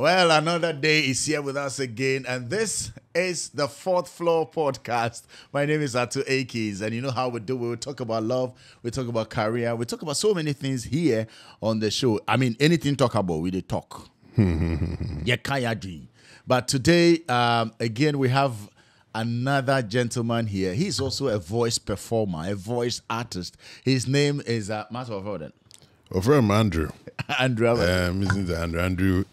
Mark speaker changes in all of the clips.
Speaker 1: Well, another day is here with us again, and this is the Fourth Floor Podcast. My name is Atu Akis, and you know how we do. We talk about love, we talk about career, we talk about so many things here on the show. I mean, anything talk about, we did talk. Yeah, kaya dream. But today, again, we have another gentleman here. He's also a voice performer, a voice artist. His name is Master of Order.
Speaker 2: From Andrew.
Speaker 1: Andrew.
Speaker 2: Andrew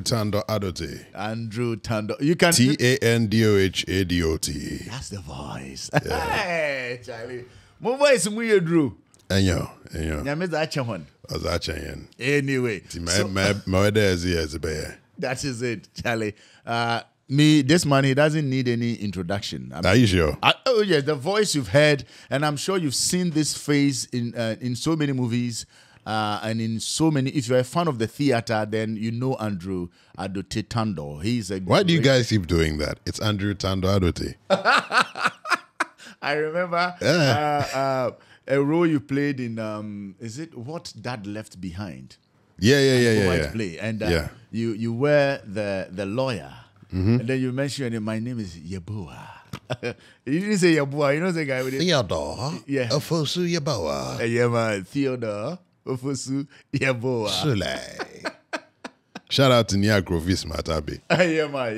Speaker 2: Tando Adote.
Speaker 1: Andrew Tando. You can
Speaker 2: TANDOHADOT.
Speaker 1: That's the voice.
Speaker 2: Yeah.
Speaker 1: Hey, Charlie. My voice is weird, Drew.
Speaker 2: Enyo.
Speaker 1: Anyway. That is it, Charlie. This man, he doesn't need any introduction.
Speaker 2: Are you sure?
Speaker 1: Oh, yes, the voice you've heard, and I'm sure you've seen this face in so many movies. And in so many, if you're a fan of the theater, then you know Andrew Adote Tando. He's a
Speaker 2: Why do you guys keep doing that? It's Andrew Tando Adote.
Speaker 1: I remember a role you played in, is it What Dad Left Behind?
Speaker 2: Yeah.
Speaker 1: Play. And
Speaker 2: yeah.
Speaker 1: you were the lawyer. Mm-hmm. And then you mentioned, my name is Yeboah. You didn't say Yeboah. You know the guy with it?
Speaker 2: Theodore.
Speaker 1: Yeah.
Speaker 2: Ofosu Yeboah.
Speaker 1: Yeah, man. Theodore. Ofosu Yeboah.
Speaker 2: Sule. Shout out to Nia Krofi Smartabe.
Speaker 1: Yeah, man.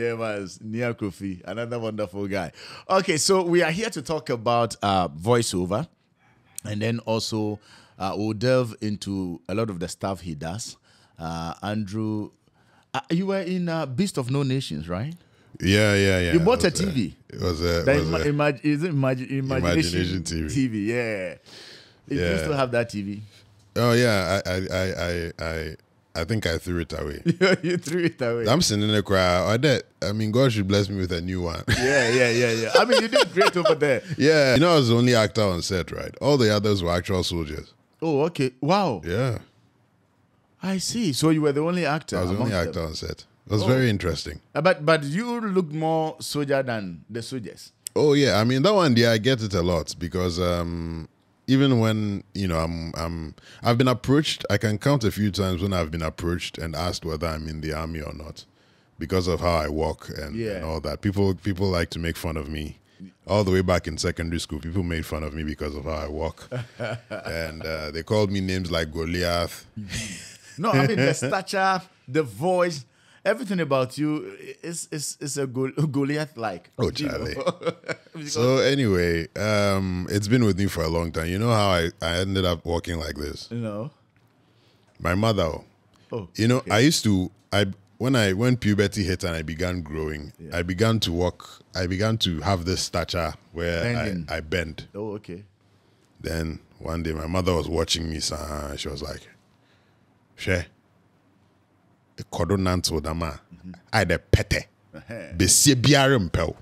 Speaker 1: Nia Krofi, another wonderful guy. Okay, so we are here to talk about voiceover, and then also we'll delve into a lot of the stuff he does. Andrew, you were in Beast of No Nations, right?
Speaker 2: Yeah.
Speaker 1: You bought a TV.
Speaker 2: It was a
Speaker 1: Imagination TV. Yeah. You still have that TV?
Speaker 2: Oh yeah, I think I threw it away.
Speaker 1: You threw it away.
Speaker 2: I'm sitting in the crowd. I mean, God should bless me with a new one.
Speaker 1: Yeah. I mean, you did great over there.
Speaker 2: Yeah. You know, I was the only actor on set, right? All the others were actual soldiers.
Speaker 1: Oh, okay. Wow.
Speaker 2: Yeah.
Speaker 1: I see. So you were the only actor.
Speaker 2: I was the only actor on set. It was very interesting.
Speaker 1: But you look more soldier than the soldiers.
Speaker 2: Oh yeah. I mean, that one, I get it a lot because even when, I've been approached, I can count a few times when I've been approached and asked whether I'm in the army or not because of how I walk and all that. People like to make fun of me. All the way back in secondary school, people made fun of me because of how I walk. And they called me names like Goliath.
Speaker 1: No, I mean, the stature, the voice, everything about you is a Goliath-like.
Speaker 2: Oh, Charlie. So anyway, it's been with me for a long time. You know how I ended up walking like this?
Speaker 1: No.
Speaker 2: My mother.
Speaker 1: Oh.
Speaker 2: Okay. I used to, when puberty hit and I began growing, I began to walk, I began to have this stature where I bend.
Speaker 1: Oh, okay.
Speaker 2: Then one day my mother was watching me, so she was like, She. Kodonanto dama, I de pete, besie biare mpel.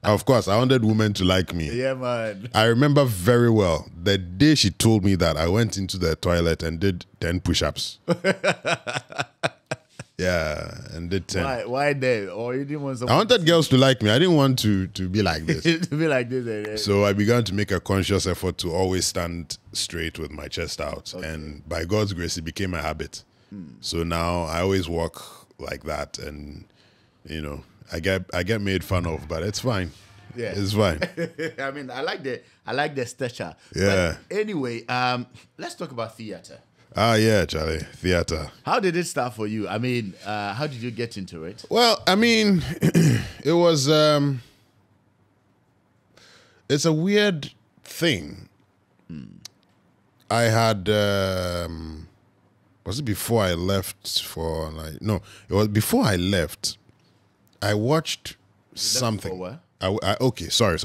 Speaker 2: Of course, I wanted women to like me.
Speaker 1: Yeah, man.
Speaker 2: I remember very well the day she told me that. I went into the toilet and did 10 push-ups. Yeah, and did 10.
Speaker 1: Why there? Or you didn't want
Speaker 2: I wanted girls to like me. I didn't want to be like this.
Speaker 1: to be like this.
Speaker 2: So I began to make a conscious effort to always stand straight with my chest out, and by God's grace, it became a habit. So now I always walk like that, and I get made fun of, but it's fine.
Speaker 1: Yeah,
Speaker 2: it's fine.
Speaker 1: I mean, I like the stature.
Speaker 2: Yeah.
Speaker 1: But anyway, let's talk about theater.
Speaker 2: Yeah, Charlie, theater.
Speaker 1: How did it start for you? I mean, how did you get into it?
Speaker 2: Well, I mean, it was it's a weird thing. I had was it before I left for no, it was before I left. I watched something.
Speaker 1: For
Speaker 2: what? Okay, sorry.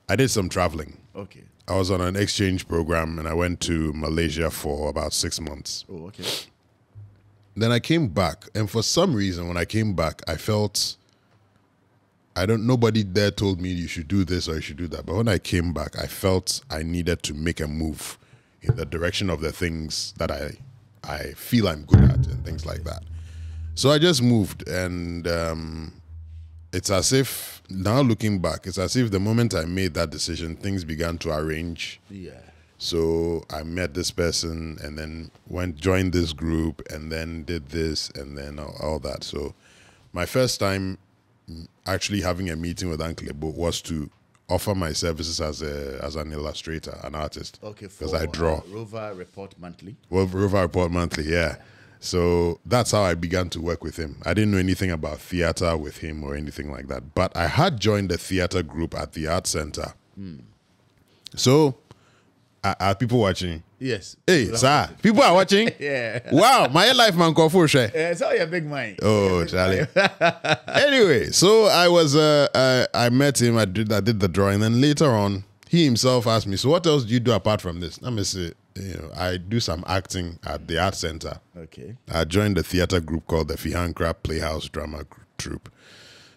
Speaker 2: I did some traveling.
Speaker 1: Okay.
Speaker 2: I was on an exchange program and I went to Malaysia for about 6 months.
Speaker 1: Oh, okay.
Speaker 2: Then I came back, and for some reason, when I came back, I felt nobody there told me you should do this or you should do that. But when I came back, I felt I needed to make a move in the direction of the things that I feel I'm good at and things like that. So I just moved, and it's as if, now looking back, it's as if the moment I made that decision, things began to arrange.
Speaker 1: Yeah.
Speaker 2: So I met this person and then joined this group and then did this and then all that. So my first time actually having a meeting with Uncle Ebo was to offer my services as an illustrator, an artist.
Speaker 1: Okay,
Speaker 2: because I draw.
Speaker 1: Rover Report Monthly.
Speaker 2: Well, Rover Report Monthly, yeah. So that's how I began to work with him. I didn't know anything about theater with him or anything like that, but I had joined the theater group at the Art Center. So, are people watching?
Speaker 1: Yes.
Speaker 2: Hey, sir, people are watching?
Speaker 1: Yeah.
Speaker 2: Wow, my life man call for share.
Speaker 1: It's all your big mind.
Speaker 2: Oh, Charlie. Anyway, so I met him. I did the drawing. Then later on, he himself asked me, "So what else do you do apart from this?" Let me say, I do some acting at the Art Center.
Speaker 1: Okay.
Speaker 2: I joined a theater group called the Fihankra Playhouse Drama Troupe.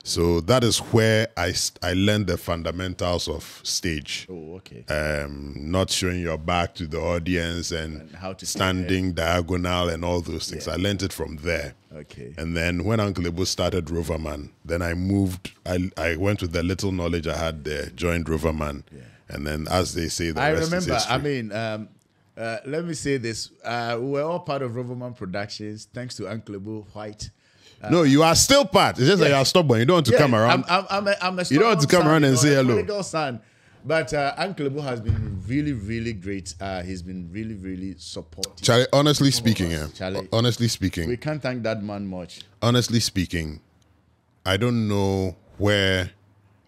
Speaker 2: So that is where I learned the fundamentals of stage.
Speaker 1: Oh, okay.
Speaker 2: Not showing your back to the audience and
Speaker 1: how to
Speaker 2: standing diagonal and all those things.
Speaker 1: Yeah.
Speaker 2: I learned it from there.
Speaker 1: Okay.
Speaker 2: And then when Uncle Ebo started Roverman, then I moved. I went with the little knowledge I had there, joined Roverman. Yeah. And then, as they say, the rest is history.
Speaker 1: I mean, let me say this. We were all part of Roverman Productions, thanks to Uncle Ebo White.
Speaker 2: No, you are still part. It's just that you are stubborn. You don't want to come around.
Speaker 1: I'm a
Speaker 2: You don't want to come around and say hello.
Speaker 1: Prodigal son. But Uncle Ebo has been really, really great. He's been really, really supportive.
Speaker 2: Charlie, honestly speaking,
Speaker 1: We can't thank that man much.
Speaker 2: Honestly speaking, I don't know where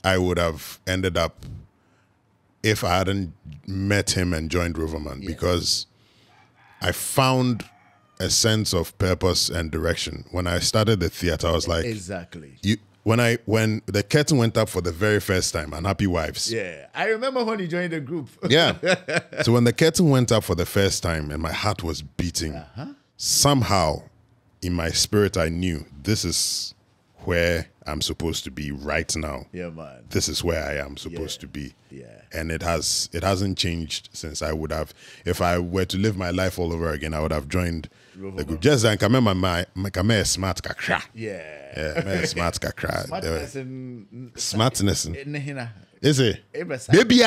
Speaker 2: I would have ended up if I hadn't met him and joined Roverman, because I found a sense of purpose and direction. When I started the theater, I was like,
Speaker 1: exactly.
Speaker 2: When the curtain went up for the very first time, Unhappy Wives.
Speaker 1: Yeah, I remember when you joined the group.
Speaker 2: Yeah. So when the curtain went up for the first time and my heart was beating, somehow in my spirit I knew this is where I'm supposed to be right now.
Speaker 1: Yeah, man.
Speaker 2: This is where I am supposed to be.
Speaker 1: Yeah.
Speaker 2: And it hasn't changed since. I would have, if I were to live my life all over again, I would have joined the group. Just then, come my smart kakra. Yeah, smart kakra. Smartness. Is it? Baby,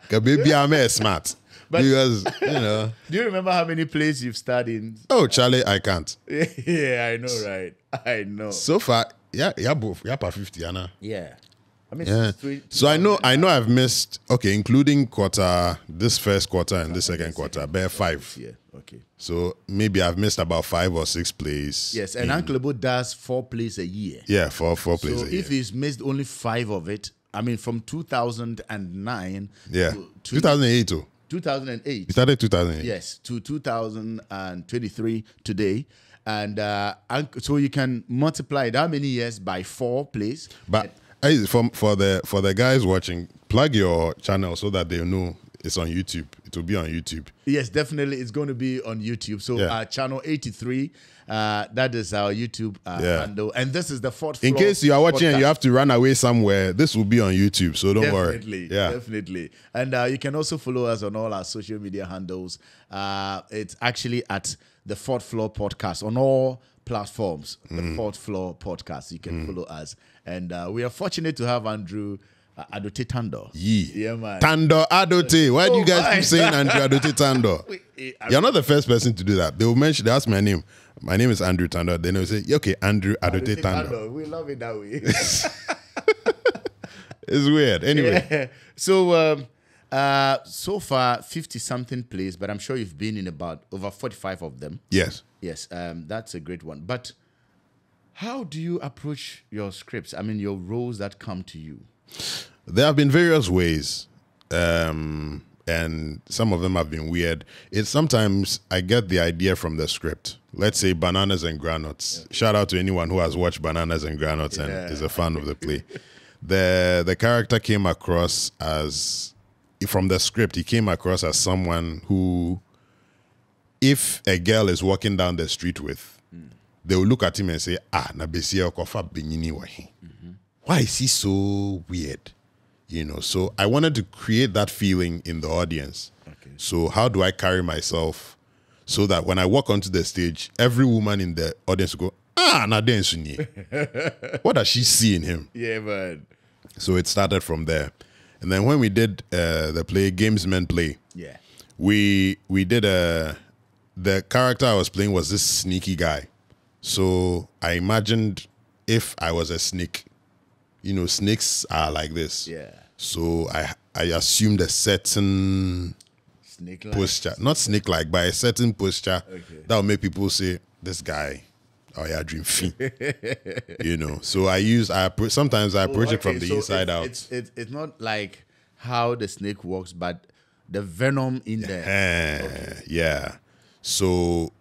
Speaker 2: baby, I'm smart. Because,
Speaker 1: Do you remember how many plays you've starred in?
Speaker 2: Oh, Charlie, I can't.
Speaker 1: Yeah, I know, right? I know.
Speaker 2: So far, both. Yeah, 50, Anna.
Speaker 1: Yeah. I mean,
Speaker 2: Yeah. So I know I've missed, including this first quarter and this second quarter, bare 5.
Speaker 1: Yeah, okay.
Speaker 2: So maybe I've missed about 5 or 6 plays.
Speaker 1: Yes, and Uncle Ebo does 4 plays a year.
Speaker 2: Yeah, four plays a
Speaker 1: So
Speaker 2: year.
Speaker 1: if he's missed only 5 of it, I mean, from 2009
Speaker 2: Yeah.
Speaker 1: to
Speaker 2: 2008 too.
Speaker 1: 2008.
Speaker 2: We started 2008.
Speaker 1: Yes, to 2023 today. And so you can multiply that many years by 4 plays.
Speaker 2: But for the guys watching, plug your channel so that they know it's on YouTube. It will be on YouTube.
Speaker 1: Yes, definitely. It's going to be on YouTube. So channel 83, that is our YouTube handle. And this is the 4th floor.
Speaker 2: In case you are watching
Speaker 1: podcast.
Speaker 2: and you have to run away somewhere, this will be on YouTube. So don't worry.
Speaker 1: Definitely. And you can also follow us on all our social media handles. It's actually at the 4th Floor Podcast on all platforms. The 4th Floor Podcast. You can follow us. And we are fortunate to have Andrew Adote Tando. Yeah, man.
Speaker 2: Tando Adote. Why do you guys keep saying Andrew Adote Tando? You're not the first person to do that. They ask my name. My name is Andrew Tando. Then they'll say, okay, Andrew Adote Tando.
Speaker 1: We love it that way.
Speaker 2: It's weird. Anyway.
Speaker 1: Yeah. So, so far, 50-something plays, but I'm sure you've been in about over 45 of them.
Speaker 2: Yes.
Speaker 1: Yes, that's a great one. But how do you approach your scripts? I mean, your roles that come to you.
Speaker 2: There have been various ways, and some of them have been weird. It's sometimes I get the idea from the script. Let's say Bananas and Granuts. Yeah. Shout out to anyone who has watched Bananas and Granuts and is a fan of the play. The character came across as, from the script, he came across as someone who, if a girl is walking down the street with, they will look at him and say, na besia okofa benyini wahi. Why is he so weird? So I wanted to create that feeling in the audience. Okay. So how do I carry myself so that when I walk onto the stage, every woman in the audience will go, what does she see in him?
Speaker 1: Yeah, man.
Speaker 2: So it started from there. And then when we did the play Games Men Play,
Speaker 1: Yeah.
Speaker 2: we did the character I was playing was this sneaky guy. So I imagined if I was a snake, you know, snakes are like this.
Speaker 1: Yeah.
Speaker 2: So I assumed a certain
Speaker 1: Snake-like.
Speaker 2: posture, not snake-like, but a certain posture
Speaker 1: Okay.
Speaker 2: that will make people say, "This guy, oh yeah, dream fee." You know. So sometimes I approach it from the
Speaker 1: so
Speaker 2: inside out.
Speaker 1: It's not like how the snake works, but the venom in there.
Speaker 2: Yeah. So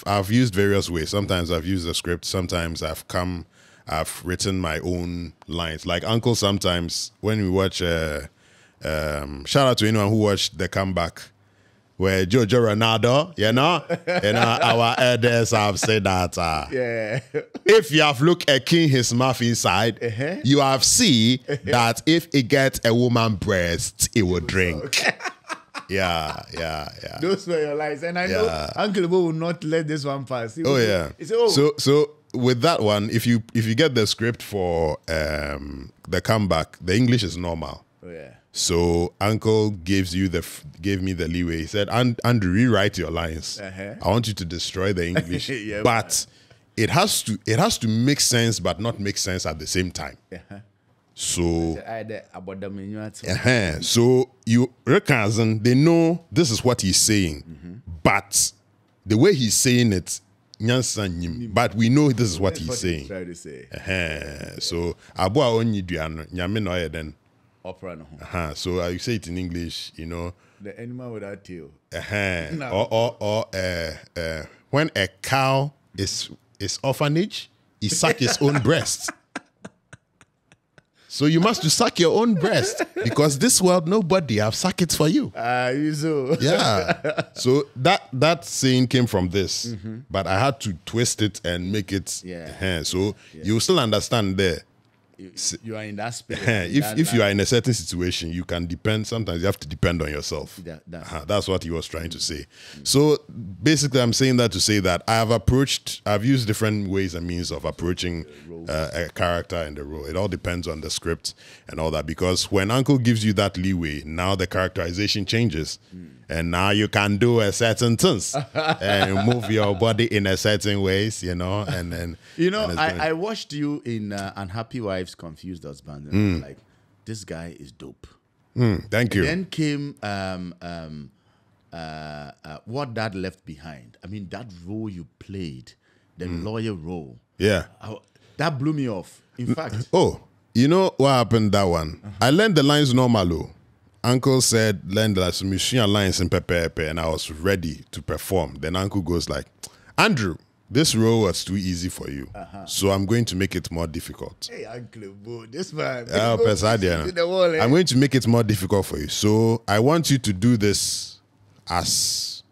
Speaker 2: I've used various ways. Sometimes I've used the script. Sometimes I've written my own lines. Like Uncle, sometimes when we watch, shout out to anyone who watched The Comeback, where Jojo Ronaldo, our elders have said that
Speaker 1: Yeah.
Speaker 2: if you have looked at King his mouth inside, you have seen that if it gets a woman breast, it will drink. Yeah.
Speaker 1: Those were your lines. And I know Uncle Bo will not let this one pass. He
Speaker 2: Yeah.
Speaker 1: He said, oh.
Speaker 2: So with that one, if you get the script for The Comeback, the English is normal.
Speaker 1: Oh, yeah.
Speaker 2: So Uncle gave me the leeway. He said, Andrew, rewrite your lines. I want you to destroy the English,
Speaker 1: Yeah,
Speaker 2: but it has to make sense, but not make sense at the same time. So so you reckon they know this is what he's saying, but the way he's saying it, but we know this is what he's saying.
Speaker 1: Try to say.
Speaker 2: So abua onyi duano nyame no then.
Speaker 1: Opera no.
Speaker 2: So you say it in English, you know.
Speaker 1: The animal without tail.
Speaker 2: Or when a cow is orphanage, he suck his own breast. So you must suck your own breast because this world nobody have suck it for you.
Speaker 1: You so.
Speaker 2: Yeah. So that saying came from this, but I had to twist it and make it. So you still understand there.
Speaker 1: You are in that spirit.
Speaker 2: If you are in a certain situation, you can depend. Sometimes you have to depend on yourself. That's what he was trying to say. So basically, I'm saying that to say that I've used different ways and means of approaching a character and the role. It all depends on the script and all that. Because when Uncle gives you that leeway, now the characterization changes. And now you can do a certain things and move your body in a certain ways, you know. And then
Speaker 1: I watched you in Unhappy Wives, Confused Husbands, and I was like, this guy is dope.
Speaker 2: Thank you.
Speaker 1: Then came What Dad Left Behind. I mean, that role you played, the lawyer role.
Speaker 2: Yeah.
Speaker 1: That blew me off. In fact.
Speaker 2: Oh, you know what happened that one? I learned the lines normal. Uncle said, learn the machine lines in Pepe, and I was ready to perform. Then Uncle goes like, Andrew, this role was too easy for you. So I'm going to make it more difficult.
Speaker 1: Hey, Uncle Bo, this man.
Speaker 2: I'm going to make it more difficult for you. So I want you to do this as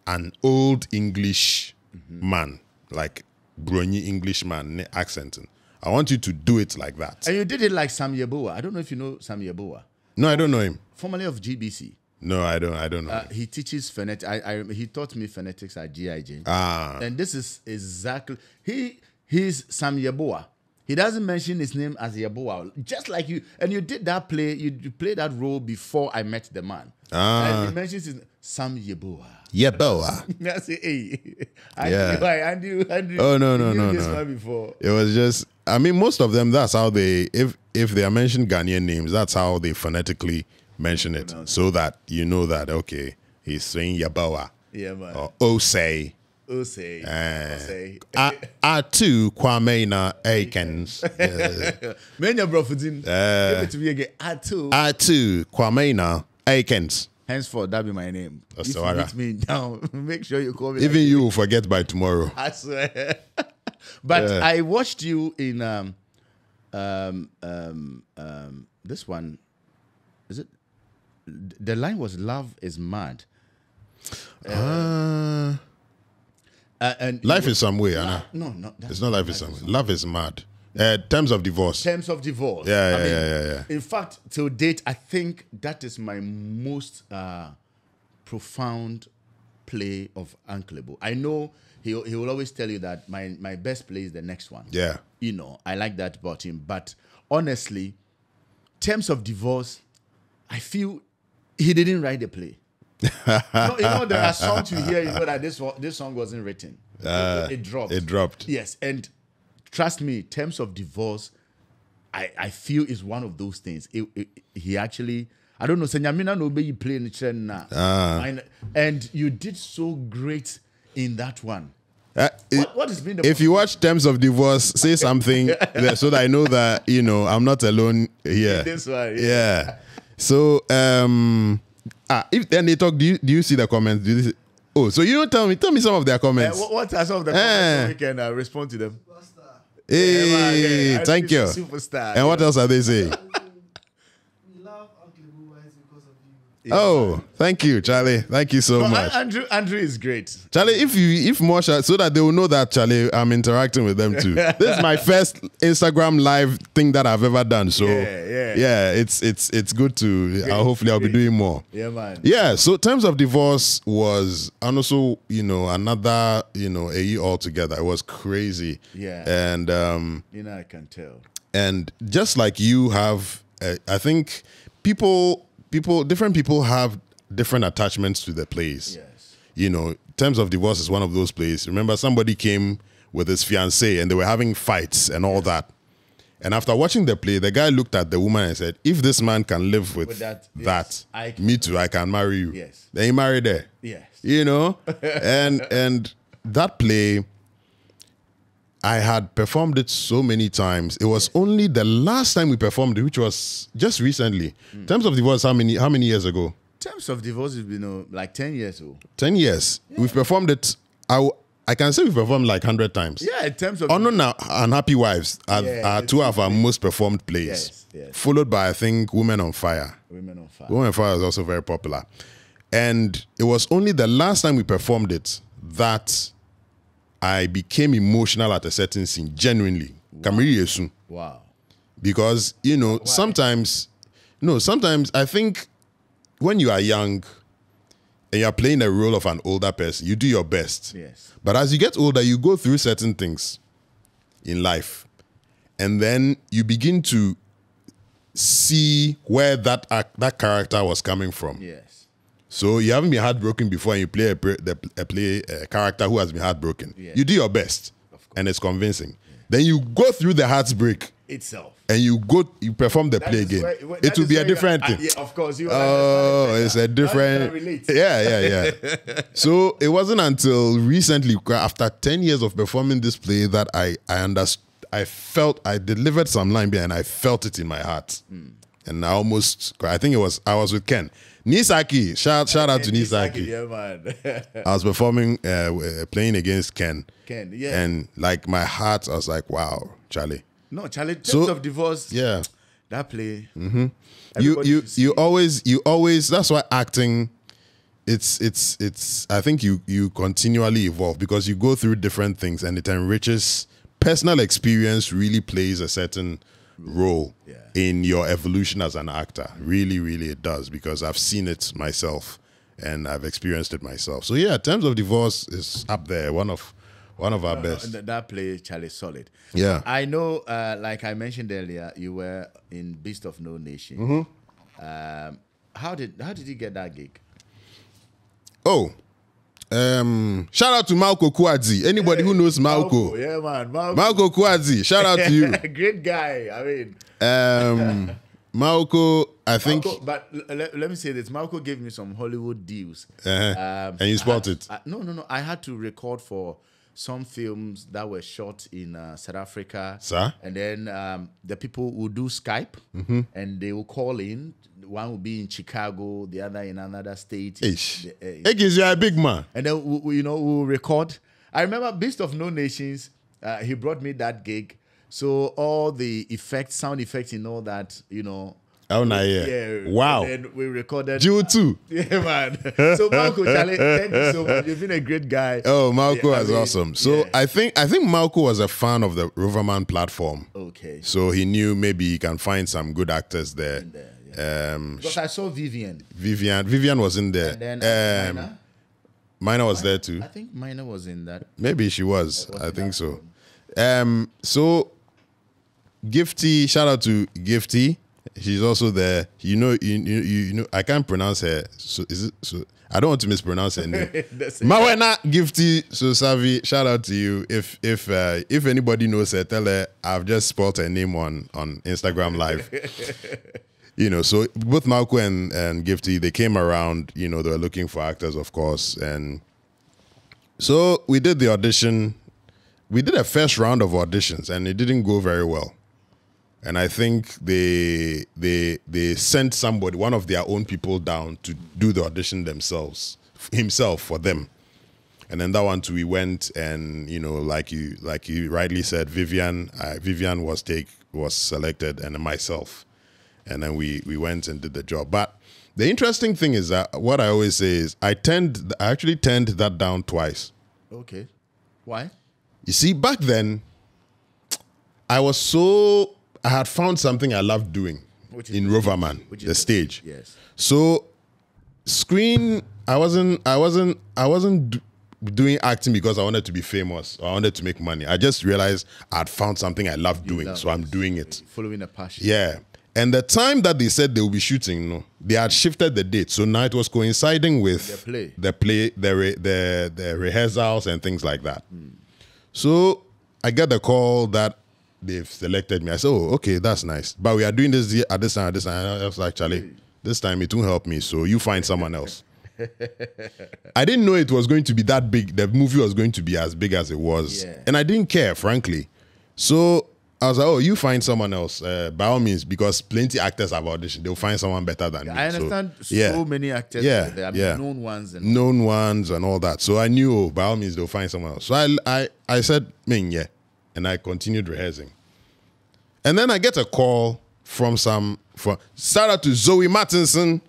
Speaker 2: an old English man, like Brony English man, accenting. I want you to do it like that.
Speaker 1: And you did it like Sam Yeboah. I don't know if you know Sam Yeboah.
Speaker 2: No, I don't know him.
Speaker 1: Formerly of GBC.
Speaker 2: No, I don't know.
Speaker 1: He teaches phonetics. He taught me phonetics at GIJ. And this is exactly he's Sam Yeboah. He doesn't mention his name as Yeboah, just like you. And you did that play. You played that role before I met the man. And he mentions his Sam Yeboah.
Speaker 2: Yeboah.
Speaker 1: I say, hey, I knew.
Speaker 2: Oh no.
Speaker 1: This one before.
Speaker 2: It was just. I mean, most of them. That's how they. If they are mentioned Ghanaian names, that's how they phonetically mention it, so that you know that okay, he's saying Yeboah.
Speaker 1: Yeah, man.
Speaker 2: Or Osei.
Speaker 1: Osei.
Speaker 2: Atu Kwame Akins.
Speaker 1: Menya Brofudin. Give it to me again.
Speaker 2: Atu Kwame Akins.
Speaker 1: Henceforth, that be my name.
Speaker 2: That's
Speaker 1: if you meet me down, make sure you call me.
Speaker 2: Even you will forget by tomorrow.
Speaker 1: I swear. But I watched you in this one. Is it? The line was "Love is mad."
Speaker 2: And life is some way, Anna.
Speaker 1: No,
Speaker 2: it's not life is some way. Love is mad. Terms of divorce.
Speaker 1: Terms of divorce.
Speaker 2: Yeah.
Speaker 1: In fact, till date, I think that is my most profound play of Uncle Bo. I know he will always tell you that my best play is the next one.
Speaker 2: Yeah.
Speaker 1: You know, I like that about him. But honestly, terms of divorce, I feel he didn't write the play. There are songs you hear, that this song wasn't written. It dropped.
Speaker 2: It dropped.
Speaker 1: Yes, and trust me, terms of divorce, I feel is one of those things. He actually, I don't know, Senyamina no be you play in the trend now. And you did so great in that one. What has been the
Speaker 2: if you watch Terms of Divorce, say something there so that I know that I'm not alone here.
Speaker 1: This one,
Speaker 2: yeah. So if then they talk, do you see the comments? So you don't tell me some of their comments.
Speaker 1: What are some of the comments so we can respond to them?
Speaker 2: Hey, thank you.
Speaker 1: Superstar.
Speaker 2: And what else are they saying? Oh, thank you, Charlie. Thank you so much.
Speaker 1: Andrew is great.
Speaker 2: Charlie, if more so that they will know that, Charlie, I'm interacting with them too. This is my first Instagram live thing that I've ever done. So yeah, it's good to hopefully I'll be doing more.
Speaker 1: Yeah, man.
Speaker 2: Yeah, so Terms of Divorce was also, another, a year altogether. It was crazy.
Speaker 1: Yeah.
Speaker 2: And
Speaker 1: I can tell.
Speaker 2: And just like you have, I think different people have different attachments to the plays.
Speaker 1: Yes.
Speaker 2: Terms of Divorce is one of those plays. Remember, somebody came with his fiancée and they were having fights and all that. And after watching the play, the guy looked at the woman and said, if this man can live with that,
Speaker 1: yes,
Speaker 2: me too, I can marry you.
Speaker 1: Yes.
Speaker 2: Then he married her.
Speaker 1: Yes.
Speaker 2: And that play, I had performed it so many times. It was only the last time we performed it, which was just recently. Terms of Divorce, how many years ago?
Speaker 1: Terms of Divorce has been like 10 years old.
Speaker 2: 10 years. Yeah. We've performed it. I can say we've performed like 100 times.
Speaker 1: Yeah, in terms of...
Speaker 2: Now, Unhappy Wives are two of our most performed plays.
Speaker 1: Yes.
Speaker 2: Followed by, I think, Women on Fire.
Speaker 1: Women on Fire.
Speaker 2: Women on Fire is also very popular. And it was only the last time we performed it that I became emotional at a certain scene, genuinely.
Speaker 1: Wow.
Speaker 2: Because, sometimes I think when you are young and you're playing the role of an older person, you do your best.
Speaker 1: Yes.
Speaker 2: But as you get older, you go through certain things in life. And then you begin to see where that character was coming from.
Speaker 1: Yes.
Speaker 2: So you haven't been heartbroken before and you play a character who has been heartbroken.
Speaker 1: Yes.
Speaker 2: You do your best and it's convincing. Yeah. Then you go through the heartbreak
Speaker 1: itself.
Speaker 2: And you perform the play again. It will be a different thing.
Speaker 1: Yeah, of course.
Speaker 2: It's a different... Yeah. So it wasn't until recently, after 10 years of performing this play, that I understood. I delivered some line behind and I felt it in my heart. And I was with Ken. Nisaki, shout out to Nisaki.
Speaker 1: Yeah, man.
Speaker 2: I was performing, playing against Ken.
Speaker 1: Ken, yeah.
Speaker 2: And like my heart, I was like, wow, Charlie.
Speaker 1: No, Charlie, Terms of Divorce.
Speaker 2: Yeah.
Speaker 1: That play.
Speaker 2: Mm-hmm. You always, that's why acting, it's I think you continually evolve because you go through different things and it enriches. Personal experience really plays a certain role in your evolution as an actor. Really, really it does, because I've seen it myself and I've experienced it myself. So yeah, Terms of Divorce is up there, one of our best.
Speaker 1: That play, Charlie, solid.
Speaker 2: Yeah.
Speaker 1: I know, like I mentioned earlier, you were in Beast of No Nation.
Speaker 2: Mm-hmm.
Speaker 1: How did you get that gig?
Speaker 2: Oh, shout out to Malco Kwadzi. Anybody who knows Malco.
Speaker 1: Yeah, man.
Speaker 2: Malco Kwadzi. Shout out to you.
Speaker 1: Great guy. I mean.
Speaker 2: Malco, I think.
Speaker 1: But let me say this. Malco gave me some Hollywood deals.
Speaker 2: And you spotted it?
Speaker 1: No. I had to record for some films that were shot in South Africa.
Speaker 2: Sir?
Speaker 1: And then the people will do Skype and they will call in. One will be in Chicago, the other in another state.
Speaker 2: You're a big man.
Speaker 1: And then, we'll record. I remember Beast of No Nations, he brought me that gig. So all the effects, sound effects and all that,
Speaker 2: Oh, no, yeah. Wow.
Speaker 1: And then we recorded.
Speaker 2: Jill too.
Speaker 1: Yeah, man. So, Malco, Charlie, thank you so much. You've been a great guy.
Speaker 2: Oh, Malco was awesome. So, I think Malco was a fan of the Roverman platform.
Speaker 1: Okay.
Speaker 2: So, he knew maybe he can find some good actors there.
Speaker 1: Because I saw Vivian.
Speaker 2: Vivian was in there.
Speaker 1: And then
Speaker 2: Minor was there too.
Speaker 1: I think Minor was in that.
Speaker 2: Maybe she was. I think so. So, Gifty, shout out to Gifty. She's also there. You know. I can't pronounce her. So is it? So I don't want to mispronounce her name. Mawena Gifty So Savvy. Shout out to you. If anybody knows her, tell her I've just spelled her name on Instagram Live. So both Malco and Gifty, they came around. They were looking for actors, of course, and so we did the audition. We did a first round of auditions, and it didn't go very well. And I think they sent somebody, one of their own people, down to do the audition himself for them. And then that one too, we went, and like you rightly said, Vivian was selected, and then myself, and then we went and did the job. But the interesting thing is that what I always say is I actually turned that down twice.
Speaker 1: Okay, why?
Speaker 2: You see, back then, I had found something I loved doing in Roverman, the stage.
Speaker 1: Yes.
Speaker 2: So, screen, I wasn't doing acting because I wanted to be famous or I wanted to make money. I just realized I'd found something I loved doing, so I'm doing it.
Speaker 1: Following a passion.
Speaker 2: Yeah. And the time that they said they will be shooting, they had shifted the date. So now it was coinciding with the rehearsals and things like that. So I get the call that they've selected me. I said, oh, okay, that's nice. But we are doing this at this time. I was like, Charlie, this time it won't help me. So you find someone else. I didn't know it was going to be that big. The movie was going to be as big as it was. Yeah. And I didn't care, frankly. So I was like, oh, you find someone else. By all means, because plenty actors have auditioned. They'll find someone better than me.
Speaker 1: I understand so many actors.
Speaker 2: Yeah,
Speaker 1: there. Known ones.
Speaker 2: Known ones and all that. So I knew, by all means, they'll find someone else. So I said, yeah. And I continued rehearsing. And then I get a call from shout out to Zoe Martinson,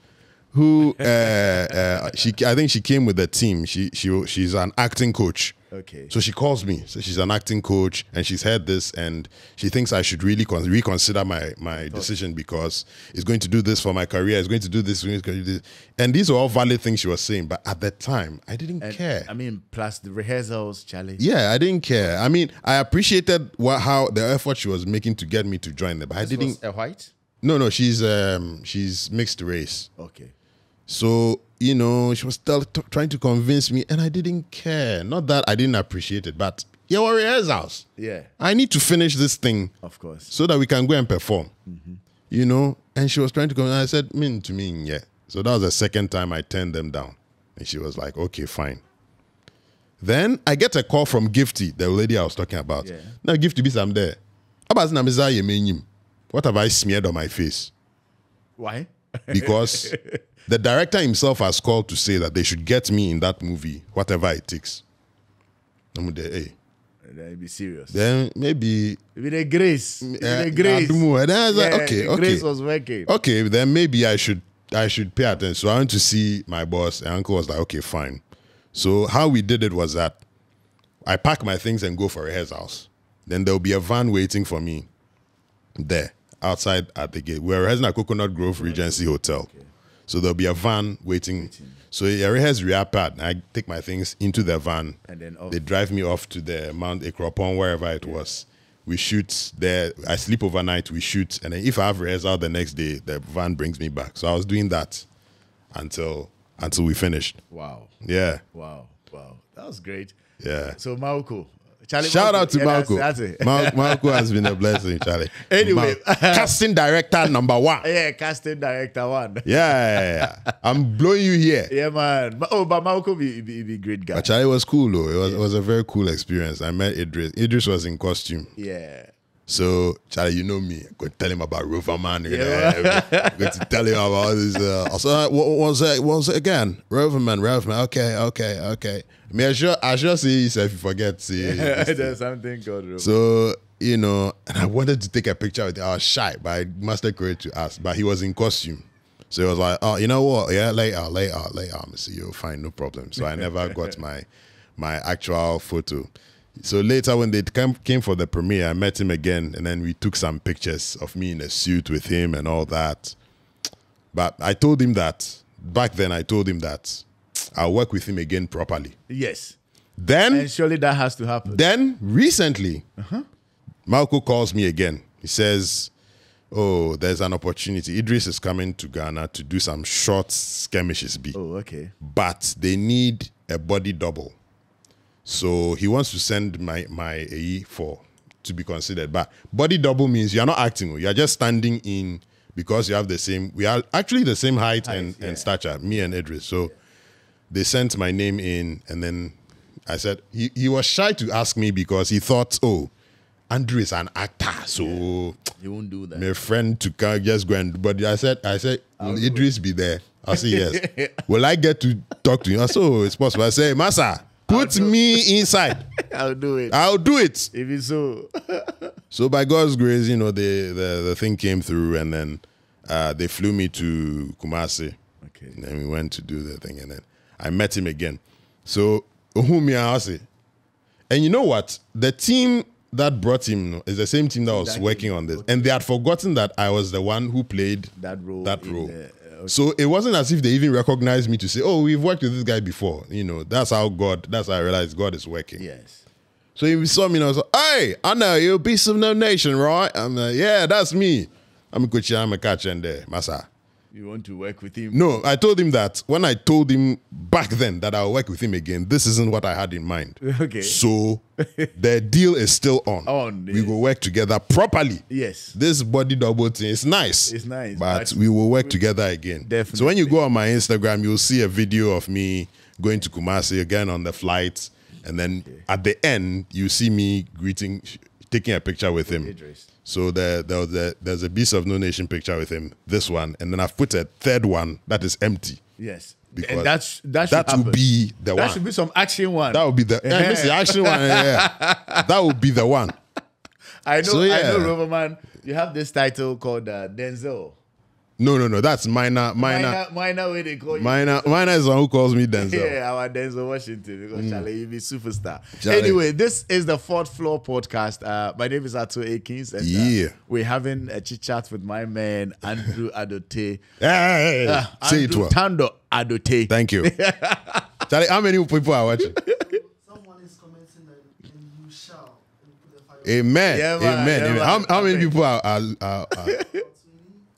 Speaker 2: who I think she came with the team. She's an acting coach.
Speaker 1: Okay.
Speaker 2: So she calls me. So she's an acting coach, and she's heard this, and she thinks I should really reconsider my decision because it's going to do this for my career. It's going to do this. And these are all valid things she was saying. But at that time, I didn't care.
Speaker 1: I mean, plus the rehearsals, Charlie.
Speaker 2: Yeah, I didn't care. I mean, I appreciated how the effort she was making to get me to join them. But I didn't.
Speaker 1: Was a white?
Speaker 2: No, she's mixed race.
Speaker 1: Okay.
Speaker 2: So, she was still trying to convince me, and I didn't care. Not that I didn't appreciate it, but your rehearsals.
Speaker 1: Yeah.
Speaker 2: I need to finish this thing.
Speaker 1: Of course.
Speaker 2: So that we can go and perform. And she was trying to come, and I said, yeah. So that was the second time I turned them down. And she was like, okay, fine. Then I get a call from Gifty, the lady I was talking about. Yeah. Now, Gifty, I'm there. What have I smeared on my face?
Speaker 1: Why?
Speaker 2: Because the director himself has called to say that they should get me in that movie, whatever it takes. I'm there, hey.
Speaker 1: Then be serious.
Speaker 2: Then maybe
Speaker 1: with the grace.
Speaker 2: And then I was like, okay.
Speaker 1: Grace was working.
Speaker 2: Okay, then maybe I should pay attention. So I went to see my boss, and Uncle was like, okay, fine. So how we did it was that I pack my things and go for rehearsals. Then there'll be a van waiting for me there, outside at the gate. We're rehearsing at Coconut Grove Regency Hotel. Okay. So there'll be a van waiting. So I rehearse Riapad. I take my things into the van. And then they drive me off to the Mount Ekropon, wherever it was. We shoot there. I sleep overnight. We shoot. And then if I have rehearsal the next day, the van brings me back. So I was doing that until we finished.
Speaker 1: Wow.
Speaker 2: Yeah.
Speaker 1: Wow. That was great.
Speaker 2: Yeah.
Speaker 1: So Malco. Charlie,
Speaker 2: shout out to Malco.
Speaker 1: That's it.
Speaker 2: Malco has been a blessing, Charlie.
Speaker 1: Anyway,
Speaker 2: casting director number 1.
Speaker 1: Yeah, casting director 1.
Speaker 2: Yeah. I'm blowing you here.
Speaker 1: Yeah, man. But Malco be great guy.
Speaker 2: But Charlie was cool though. It was a very cool experience. I met Idris. Idris was in costume.
Speaker 1: Yeah.
Speaker 2: So, Charlie, you know me. I'm going to tell him about Roverman. I'm going to tell him about this. What was it again? Roverman. Okay. I mean, I sure see yourself you forget.
Speaker 1: There's something called Roverman.
Speaker 2: So, and I wanted to take a picture with him. I was shy, but I mastered courage to ask. But he was in costume. So he was like, oh, you know what? Yeah, later. I'm going to see you. Fine, no problem. So I never got my actual photo. So later when they came for the premiere, I met him again, and then we took some pictures of me in a suit with him and all that. But I told him that, back then I told him that I'll work with him again properly.
Speaker 1: Yes.
Speaker 2: And
Speaker 1: surely that has to happen.
Speaker 2: Then recently, Malco calls me again. He says, oh, there's an opportunity. Idris is coming to Ghana to do some short skirmishes.
Speaker 1: Oh, okay.
Speaker 2: But they need a body double. So he wants to send my AE for to be considered. But body double means you're not acting. You're just standing in because you have the same, we are actually the same height and stature, me and Idris. So they sent my name in, and then I said, he was shy to ask me because he thought, oh, Andrew is an actor, so
Speaker 1: he won't do that.
Speaker 2: My friend to just go and, but I said, will Idris be there? I said, yes. Will I get to talk to him? I said, oh, it's possible. I said, Massa, put me inside.
Speaker 1: I'll do it.
Speaker 2: I'll do it.
Speaker 1: If it's so.
Speaker 2: So by God's grace, you know, the thing came through, and then they flew me to Kumasi.
Speaker 1: Okay.
Speaker 2: And then we went to do the thing, and then I met him again. So, and you know what? The team that brought him is the same team that was working on this. And they had forgotten that I was the one who played that role.
Speaker 1: Okay.
Speaker 2: So it wasn't as if they even recognized me to say, oh, we've worked with this guy before. You know, that's how I realized God is working.
Speaker 1: Yes.
Speaker 2: So he saw me and I was like, hey, I know you, Beast of No Nation, right? I'm like, yeah, that's me. I'm a coach, I'm a catcher and Massa.
Speaker 1: You want to work with him?
Speaker 2: No, I told him that when I told him back then that I'll work with him again, this isn't what I had in mind.
Speaker 1: Okay.
Speaker 2: So the deal is still on. We will work together properly.
Speaker 1: Yes.
Speaker 2: This body double thing is nice.
Speaker 1: It's nice.
Speaker 2: But we will work together again.
Speaker 1: Definitely.
Speaker 2: So when you go on my Instagram, you'll see a video of me going to Kumasi again on the flight. And then at the end, you see me taking a picture with him.
Speaker 1: Idris.
Speaker 2: So there's a Beast of No Nation picture with him, this one, and then I've put a third one that is empty.
Speaker 1: Yes.
Speaker 2: Because
Speaker 1: that
Speaker 2: will be the one.
Speaker 1: That should be some action one.
Speaker 2: That would be the action one. Yeah. That would be the one.
Speaker 1: I know, I know, Roverman, you have this title called Denzel.
Speaker 2: No. That's minor.
Speaker 1: Minor way they call you.
Speaker 2: Minor is the one who calls me Denzel.
Speaker 1: Yeah, our Denzel Washington. Because Charlie, you be superstar. Charlie. Anyway, this is the Fourth Floor podcast. My name is Ato Akins. And we're having a chit chat with my man, Andrew Adote.
Speaker 2: Hey, say it well.
Speaker 1: Tando Adote.
Speaker 2: Thank you. Charlie, how many people are watching?
Speaker 3: Someone is commenting that you shall put the fire.
Speaker 2: Amen.
Speaker 1: Yeah, man,
Speaker 2: Amen.
Speaker 1: yeah,
Speaker 2: Amen.
Speaker 1: man.
Speaker 2: How many people are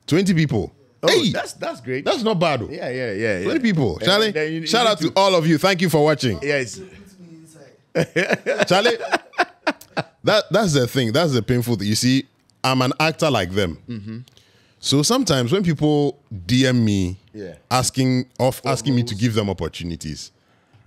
Speaker 2: 20 people.
Speaker 1: Oh,
Speaker 2: hey,
Speaker 1: that's great.
Speaker 2: That's not bad.
Speaker 1: Yeah.
Speaker 2: 20 people. Charlie, shout out to all of you. Thank you for watching.
Speaker 1: Yes.
Speaker 2: Charlie, that's the thing. That's the painful thing. You see, I'm an actor like them. Mm-hmm. So sometimes when people DM me asking me to give them opportunities,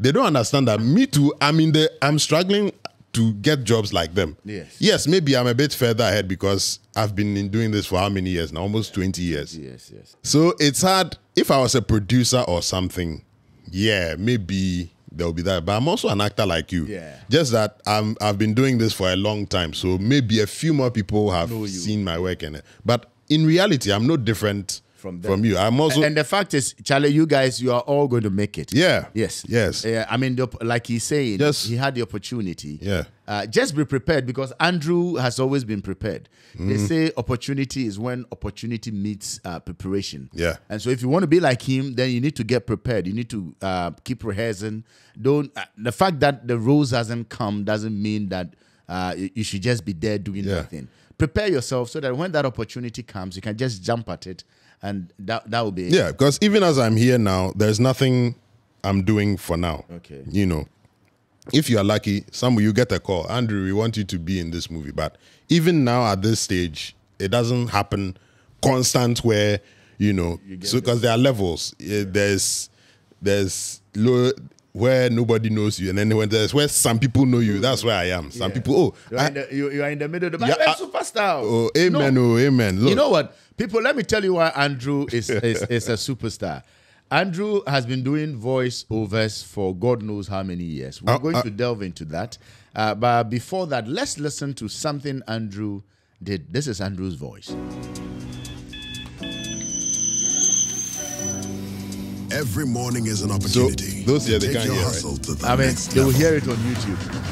Speaker 2: they don't understand that me too, I'm struggling to get jobs like them. Yes, maybe I'm a bit further ahead because I've been doing this for how many years now? Almost 20 years.
Speaker 1: Yes.
Speaker 2: So it's hard. If I was a producer or something, maybe there'll be that. But I'm also an actor like you.
Speaker 1: Yeah.
Speaker 2: Just that I've been doing this for a long time. So maybe a few more people have seen my work in it. But in reality, I'm no different from you. I'm also,
Speaker 1: and the fact is, Charlie, you guys, you are all going to make it.
Speaker 2: Yeah.
Speaker 1: Yes.
Speaker 2: Yeah.
Speaker 1: I mean, like he's saying, he had the opportunity.
Speaker 2: Yeah.
Speaker 1: Just be prepared, because Andrew has always been prepared. They say opportunity is when opportunity meets preparation.
Speaker 2: Yeah.
Speaker 1: And so if you want to be like him, then you need to get prepared. You need to keep rehearsing. The fact that the rose hasn't come doesn't mean that you should just be there doing nothing. Prepare yourself so that when that opportunity comes, you can just jump at it. And that will be it.
Speaker 2: Yeah, because even as I'm here now, there's nothing I'm doing for now.
Speaker 1: Okay.
Speaker 2: You know, if you are lucky, you get a call. Andrew, we want you to be in this movie. But even now at this stage, it doesn't happen constant where, you know, because there are levels. There's low where nobody knows you, and then when there's where some people know you, that's where I am. Some people,
Speaker 1: you are in the middle of the superstar.
Speaker 2: Oh, amen, amen. Look.
Speaker 1: You know what? People, let me tell you why Andrew is a superstar. Andrew has been doing voiceovers for God knows how many years. We're going to delve into that. But before that, let's listen to something Andrew did. This is Andrew's voice.
Speaker 4: Every morning is an opportunity.
Speaker 2: So those here, they can't hear
Speaker 4: it.
Speaker 1: I mean, they will hear it on YouTube.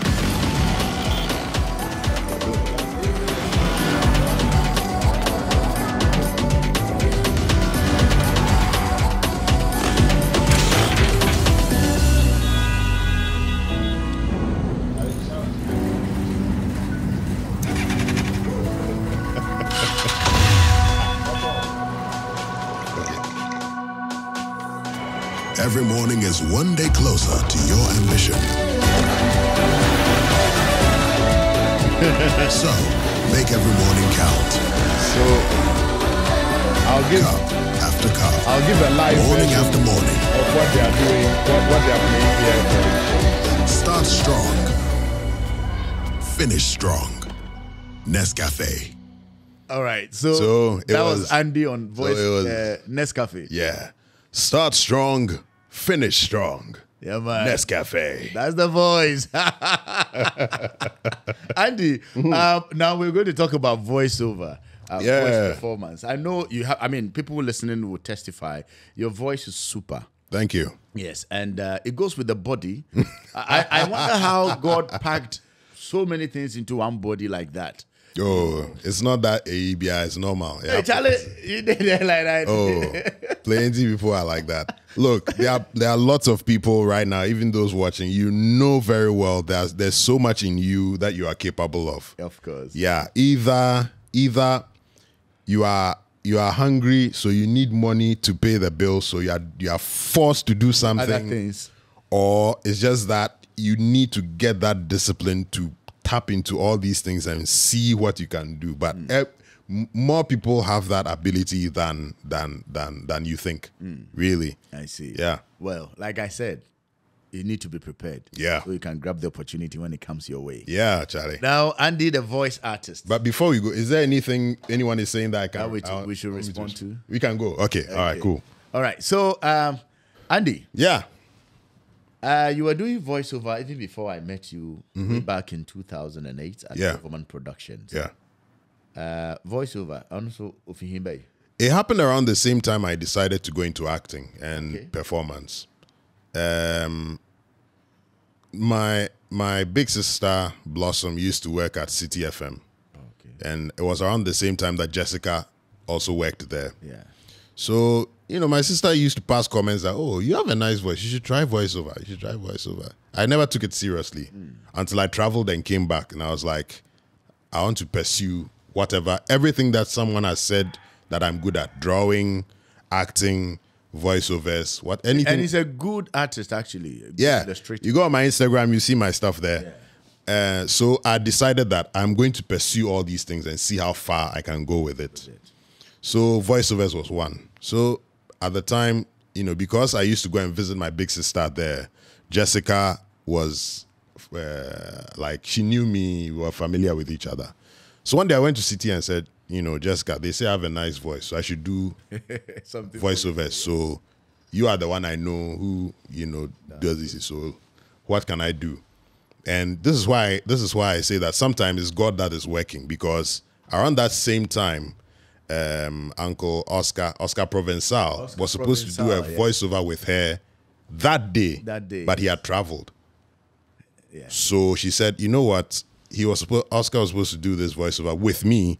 Speaker 4: Every morning is one day closer to your ambition. So, make every morning count.
Speaker 2: So I'll give
Speaker 4: Cup after cup.
Speaker 2: I'll give a live
Speaker 4: Morning
Speaker 2: version
Speaker 4: after morning.
Speaker 2: of what they are doing, what they are playing here.
Speaker 4: Start strong. Finish strong. Nescafe.
Speaker 1: All right. So,
Speaker 2: So it
Speaker 1: that was
Speaker 2: was-
Speaker 1: Andy on voice
Speaker 2: it was-
Speaker 1: Nescafe.
Speaker 2: Yeah. Start strong, finish strong.
Speaker 1: Yeah, man.
Speaker 2: Nescafe.
Speaker 1: That's the voice. Andy, now we're going to talk about voiceover.
Speaker 2: Yeah.
Speaker 1: Voice performance. I know you have, I mean, people listening will testify. Your voice is super.
Speaker 2: Thank you.
Speaker 1: Yes, and it goes with the body. I wonder how God packed so many things into one body like that.
Speaker 2: Oh, it's not that AEBI, it's normal.
Speaker 1: Hey,
Speaker 2: Yeah.
Speaker 1: Charlie, you did it like that.
Speaker 2: Oh, plenty people are like that. Look, there are lots of people right now, even those watching, you know very well there's so much in you that you are capable of.
Speaker 1: Of course.
Speaker 2: Yeah, either you are hungry, so you need money to pay the bills, so you are forced to do
Speaker 1: Other
Speaker 2: something,
Speaker 1: things.
Speaker 2: or it's just that you need to get that discipline to tap into all these things and see what you can do. But more people have that ability than you think. Really.
Speaker 1: I see.
Speaker 2: Yeah.
Speaker 1: Well, like I said, you need to be prepared.
Speaker 2: Yeah.
Speaker 1: So you can grab the opportunity when it comes your way.
Speaker 2: Yeah, Charlie.
Speaker 1: Now, Andy, the voice artist.
Speaker 2: But before we go, is there anything anyone is saying that I can
Speaker 1: we should respond to?
Speaker 2: We can go. Okay. All right, cool.
Speaker 1: All right. So, Andy,
Speaker 2: Yeah.
Speaker 1: you were doing voiceover even before I met you way back in 2008 at
Speaker 2: Yeah.
Speaker 1: Government Productions.
Speaker 2: Yeah.
Speaker 1: Voiceover. Also, Ofihimbe.
Speaker 2: It happened around the same time I decided to go into acting and performance. My big sister Blossom used to work at City FM, and it was around the same time that Jessica also worked there.
Speaker 1: Yeah.
Speaker 2: So my sister used to pass comments that, "Oh, you have a nice voice. You should try voiceover. You should try voiceover." I never took it seriously until I traveled and came back, and I was like, I want to pursue everything that someone has said that I'm good at: drawing, acting, voiceovers, anything.
Speaker 1: And he's a good artist, actually.
Speaker 2: Yeah,
Speaker 1: Illustrator.
Speaker 2: you go on my Instagram, you see my stuff there. So I decided that I'm going to pursue all these things and see how far I can go with it. So voiceovers was one. So at the time, because I used to go and visit my big sister there, Jessica was she knew me, we were familiar with each other. So one day I went to City and said, Jessica, they say I have a nice voice, so I should do
Speaker 1: Something
Speaker 2: voiceovers. So you are the one I know who, does this. So what can I do? And this is why I say that sometimes it's God that is working, because around that same time, Uncle Oscar Provençal was supposed to do a
Speaker 1: Provençal,
Speaker 2: voiceover with her that day. But he had traveled.
Speaker 1: Yeah.
Speaker 2: So she said, you know what? Oscar was supposed to do this voiceover with me,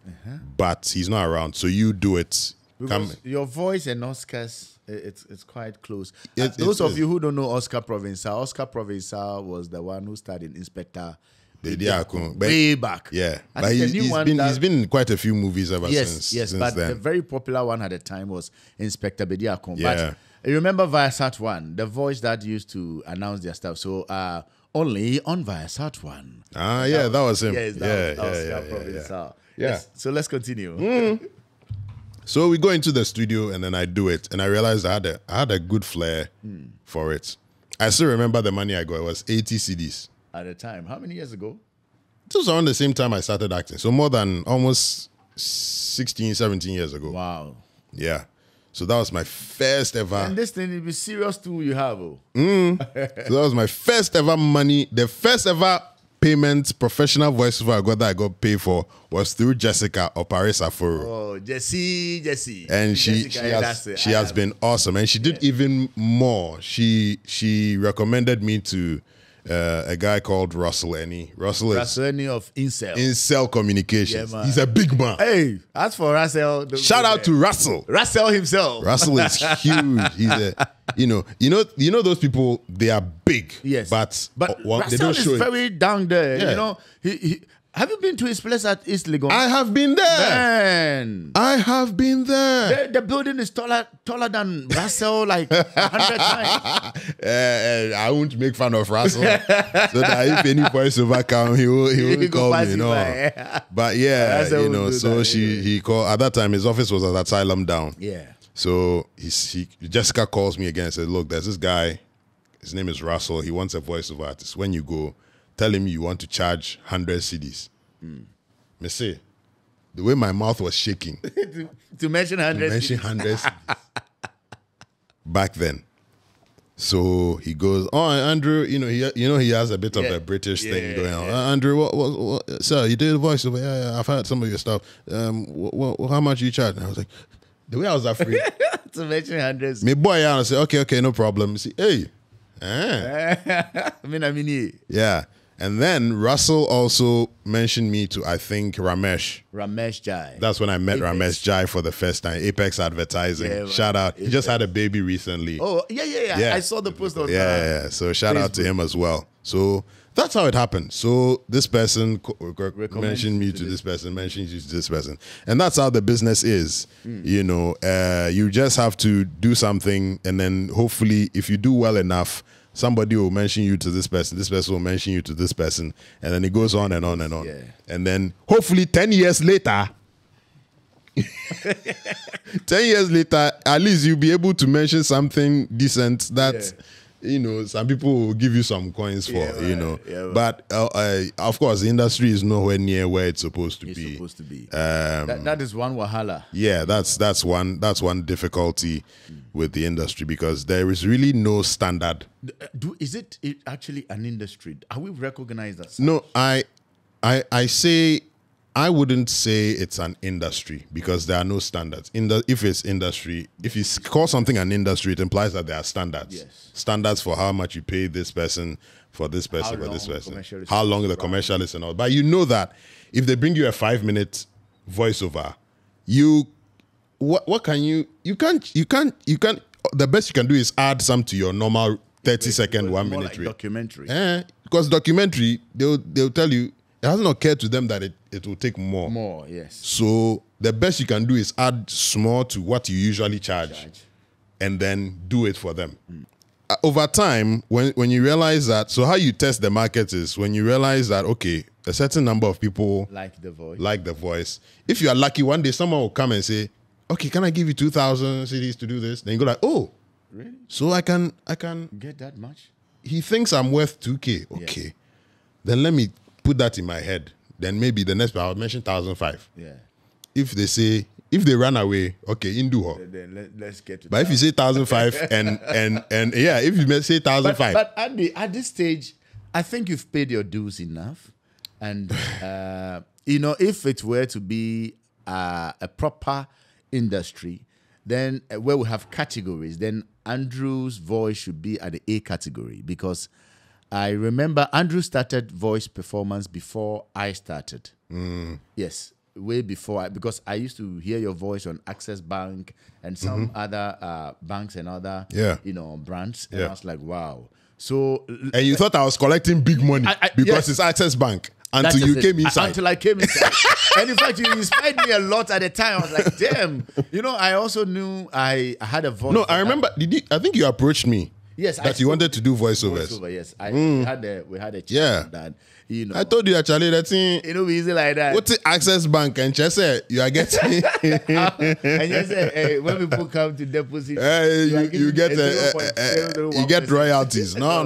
Speaker 2: but he's not around. So you do it.
Speaker 1: Because your voice and Oscar's, it's quite close.
Speaker 2: It
Speaker 1: Those of
Speaker 2: is.
Speaker 1: you who don't know Oscar Provençal was the one who starred in Inspector
Speaker 2: Bediako.
Speaker 1: way back.
Speaker 2: Yeah,
Speaker 1: I
Speaker 2: but
Speaker 1: think the
Speaker 2: he's
Speaker 1: new one
Speaker 2: been
Speaker 1: that-
Speaker 2: he's been in quite a few movies ever
Speaker 1: Yes,
Speaker 2: since
Speaker 1: but the
Speaker 2: then.
Speaker 1: very popular one at the time was Inspector Bediako.
Speaker 2: Yeah.
Speaker 1: But you remember Viasat 1, the voice that used to announce their stuff. So only on Viasat 1.
Speaker 2: Yeah, that was him.
Speaker 1: Yes,
Speaker 2: yeah,
Speaker 1: that was
Speaker 2: yeah,
Speaker 1: Oscar
Speaker 2: yeah.
Speaker 1: Provençal.
Speaker 2: Yeah.
Speaker 1: Yes, so let's continue.
Speaker 2: So we go into the studio and then I do it, and I realized I had a good flair for it. I still remember the money I got. It was 80 CDs.
Speaker 1: At the time, how many years ago?
Speaker 2: This was around the same time I started acting. So more than almost 16, 17 years ago.
Speaker 1: Wow.
Speaker 2: Yeah. So that was my first ever.
Speaker 1: And this thing, it be serious too, you have.
Speaker 2: So that was my first ever money. The first ever payment professional voiceover I got that I got paid for was through Jessica Oparis Aforo.
Speaker 1: Oh, Jessie.
Speaker 2: And she
Speaker 1: Jessica,
Speaker 2: has been awesome, and she did even more. She recommended me to a guy called Russell Eni. Russell is
Speaker 1: Russell of Incel.
Speaker 2: Incel Communications.
Speaker 1: Yeah, man.
Speaker 2: He's a big man.
Speaker 1: Hey, as for Russell,
Speaker 2: Shout out to Russell.
Speaker 1: Russell himself.
Speaker 2: Russell is huge. He's a, you know those people. They are big.
Speaker 1: Yes,
Speaker 2: but
Speaker 1: but
Speaker 2: they
Speaker 1: Russell
Speaker 2: don't
Speaker 1: is
Speaker 2: show it.
Speaker 1: very down there.
Speaker 2: Yeah.
Speaker 1: You know, he Have you been to his place at East Legon?
Speaker 2: I have been there.
Speaker 1: Man.
Speaker 2: I have been there.
Speaker 1: The building is taller than Russell like 100 times.
Speaker 2: I won't make fun of Russell, so that if any voiceover come, he will call me, But yeah,
Speaker 1: Russell will do
Speaker 2: so
Speaker 1: that,
Speaker 2: he called at that time. His office was at Asylum Down.
Speaker 1: Yeah.
Speaker 2: So Jessica calls me again and says, "Look, there's this guy. His name is Russell. He wants a voiceover artist. When you go, tell him you want to charge 100 CDs." Me say, the way my mouth was shaking
Speaker 1: to mention 100.
Speaker 2: mention 100 CDs back then. So he goes, "Oh, Andrew, he has a bit of a British thing going on. Andrew, what, sir, you did a voiceover? Yeah, I've heard some of your stuff. How much you charge?" And I was like, the way I was afraid
Speaker 1: to mention 100.
Speaker 2: me boy, I say, okay, no problem. See, hey, yeah. And then Russell also mentioned me to, I think, Ramesh
Speaker 1: Jai.
Speaker 2: That's when I met
Speaker 1: Apex.
Speaker 2: Ramesh Jai for the first time. Apex Advertising.
Speaker 1: Yeah,
Speaker 2: Shout out. He just had a baby recently.
Speaker 1: Oh, yeah. I saw the post on
Speaker 2: Yeah. So shout out to him as well. So that's how it happened. So this person mentioned me to this person, mentioned you to this person. And that's how the business is. You just have to do something, and then hopefully if you do well enough, somebody will mention you to this person will mention you to this person, and then it goes on and on and on.
Speaker 1: Yeah.
Speaker 2: And then hopefully 10 years later, 10 years later, at least you'll be able to mention something decent that, some people will give you some coins for, But of course, the industry is nowhere near where it's supposed to be.
Speaker 1: That is one wahala.
Speaker 2: Yeah, that's one difficulty with the industry, because there is really no standard.
Speaker 1: Is it actually an industry? Are we recognized as?
Speaker 2: No, I say I wouldn't say it's an industry, because there are no standards. If it's industry, if you call something an industry, it implies that there are standards.
Speaker 1: Yes.
Speaker 2: Standards for how much you pay this person, for this person, for this person, how long the commercial is and all. But you know that if they bring you a 5-minute voiceover, what can you can't. The best you can do is add some to your normal 30-second, 1 minute
Speaker 1: like
Speaker 2: rate.
Speaker 1: documentary.
Speaker 2: Because documentary, they'll tell you, it hasn't occurred to them that it will take more.
Speaker 1: More, yes.
Speaker 2: So the best you can do is add small to what you usually charge. And then do it for them. Over time, when you realize that, so how you test the market is when you realize that, okay, a certain number of people
Speaker 1: like the voice.
Speaker 2: If you are lucky, one day someone will come and say, okay, can I give you 2,000 CDs to do this? Then you go like, oh,
Speaker 1: really?
Speaker 2: So I can
Speaker 1: get that much?
Speaker 2: He thinks I'm worth 2K. Okay. Yes. Then let me put that in my head. Then maybe the next I'll mention 1,005.
Speaker 1: Yeah.
Speaker 2: If they run away, okay,
Speaker 1: then let's get to
Speaker 2: But if you say 1,005 and if you say 1,005.
Speaker 1: But Andy, at this stage, I think you've paid your dues enough. And if it were to be a proper industry, then where we have categories, then Andrew's voice should be at the A category, because I remember Andrew started voice performance before I started. Yes, way before, because I used to hear your voice on Access Bank and some other banks and other brands, and I was like, wow. So,
Speaker 2: and you thought I was collecting big money because it's Access Bank. Until you came inside.
Speaker 1: Until I came inside. And in fact, you inspired me a lot at the time. I was like, damn. I also knew I had a voice.
Speaker 2: No, I remember. I think you approached me.
Speaker 1: Yes.
Speaker 2: That you wanted to do voiceovers.
Speaker 1: Yes. We had a chat on that.
Speaker 2: I told you actually that thing.
Speaker 1: It'll be easy like that.
Speaker 2: What's the Access Bank? And just said, you are getting.
Speaker 1: And you said, hey, when people come to deposit,
Speaker 2: you get royalties. No.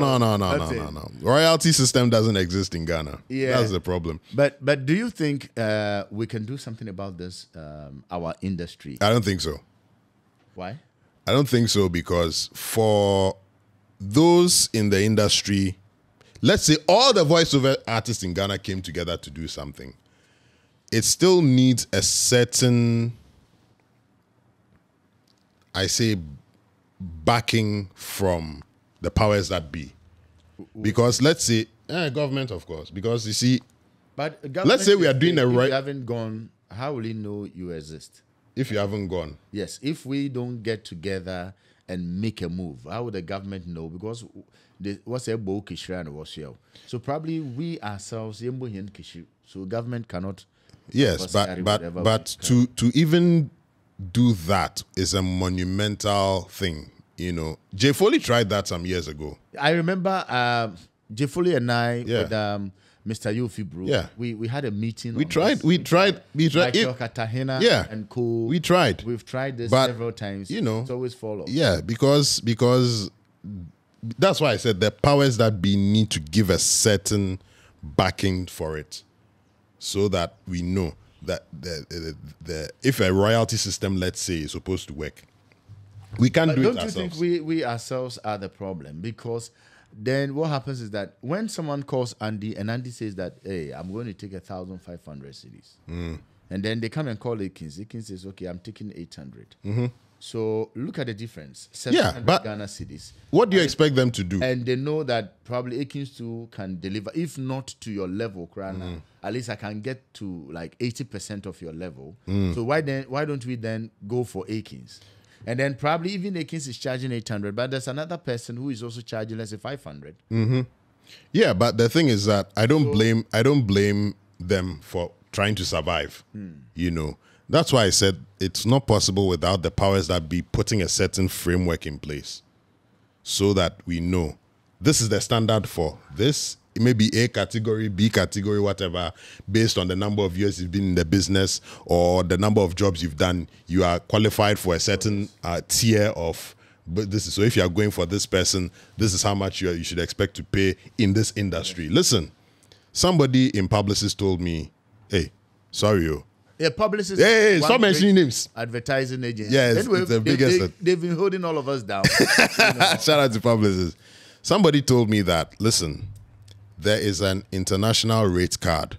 Speaker 2: Royalty system doesn't exist in Ghana. Yeah. That's the problem.
Speaker 1: But do you think we can do something about this, our industry?
Speaker 2: I don't think so.
Speaker 1: Why?
Speaker 2: I don't think so, because for those in the industry, let's say all the voiceover artists in Ghana came together to do something, it still needs a certain, I say, backing from the powers that be. Because let's say, government, of course, because you see,
Speaker 1: but
Speaker 2: let's say we are doing a right.
Speaker 1: If you haven't gone, how will he know you exist?
Speaker 2: If you haven't gone.
Speaker 1: Yes, if we don't get together and make a move, how would the government know? Because what's a bow kishra and was here. So probably we ourselves, so government cannot.
Speaker 2: Yes, but to even do that is a monumental thing. You know, Jay Foley tried that some years ago.
Speaker 1: I remember Jay Foley and I
Speaker 2: Yeah.
Speaker 1: with Mr. Yofi Bro.
Speaker 2: Yeah.
Speaker 1: We had a meeting.
Speaker 2: We
Speaker 1: on
Speaker 2: tried.
Speaker 1: this.
Speaker 2: We tried.
Speaker 1: Michael Cartagena
Speaker 2: Yeah.
Speaker 1: and co.
Speaker 2: We tried.
Speaker 1: We've tried this
Speaker 2: But,
Speaker 1: several times.
Speaker 2: you know,
Speaker 1: it's always follow.
Speaker 2: Yeah, because that's why I said the powers that be need to give a certain backing for it, so that we know that the if a royalty system, let's say, is supposed to work, we can't
Speaker 1: But
Speaker 2: do it
Speaker 1: don't you
Speaker 2: ourselves.
Speaker 1: think we ourselves are the problem? Because then what happens is that when someone calls Andy and Andy says that, hey, I'm going to take 1,500 cedis. And then they come and call Akins. Akins says, okay, I'm taking 800. So look at the difference. 700
Speaker 2: but-
Speaker 1: Ghana cedis.
Speaker 2: What do you expect them to do?
Speaker 1: And they know that probably Akins too can deliver, if not to your level, Krana, at least I can get to like 80% of your level. So why don't we then go for Akins? And then probably even Akins is charging 800, but there's another person who is also charging, let's say, 500.
Speaker 2: Yeah, but the thing is that I don't blame them for trying to survive. You know, that's why I said it's not possible without the powers that be putting a certain framework in place, so that we know this is the standard for this. It may be A category, B category, whatever, based on the number of years you've been in the business or the number of jobs you've done. You are qualified for a certain tier of. But this is so. If you are going for this person, this is how much you should expect to pay in this industry. Listen, somebody in Publicis told me, "Hey, sorry, yo."
Speaker 1: Yeah, publicists.
Speaker 2: Hey,
Speaker 1: one
Speaker 2: stop mentioning
Speaker 1: great
Speaker 2: names.
Speaker 1: Advertising agents.
Speaker 2: Yeah, it's
Speaker 1: Anyway,
Speaker 2: the biggest.
Speaker 1: They've been holding all of us down.
Speaker 2: Shout out to Publicis. Somebody told me that, listen, there is an international rate card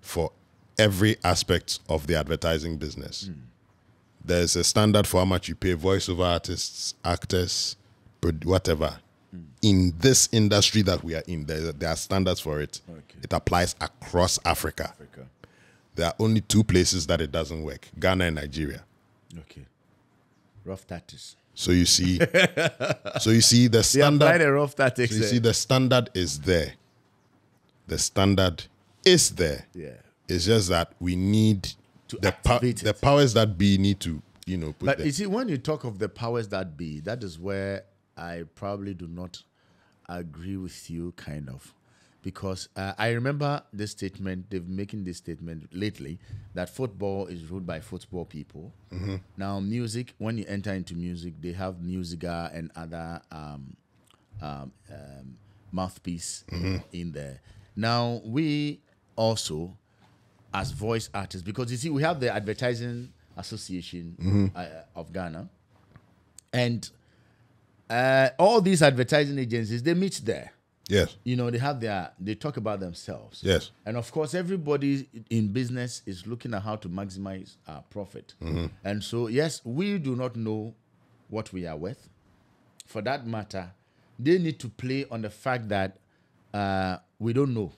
Speaker 2: for every aspect of the advertising business. There's a standard for how much you pay voiceover artists, actors, whatever. In this industry that we are in, there are standards for it.
Speaker 1: Okay.
Speaker 2: It applies across Africa. There are only two places that it doesn't work: Ghana and Nigeria.
Speaker 1: Okay. Rough tactics.
Speaker 2: So you see, the
Speaker 1: They applied
Speaker 2: standard.
Speaker 1: a rough tactics.
Speaker 2: So you see, the standard is there. The standard is there.
Speaker 1: Yeah.
Speaker 2: It's just that we need
Speaker 1: To
Speaker 2: the
Speaker 1: activate it.
Speaker 2: the powers that be need to, put
Speaker 1: But
Speaker 2: there.
Speaker 1: you see, when you talk of the powers that be, that is where I probably do not agree with you, kind of. Because I remember this statement, they've making this statement lately, that football is ruled by football people. Now, music, when you enter into music, they have Musica and other mouthpiece in there. Now, we also, as voice artists, because you see, we have the Advertising Association of Ghana, and all these advertising agencies, they meet there.
Speaker 2: Yes.
Speaker 1: You know, they talk about themselves.
Speaker 2: Yes.
Speaker 1: And of course, everybody in business is looking at how to maximize our profit. And so, yes, we do not know what we are worth. For that matter, they need to play on the fact that we don't know.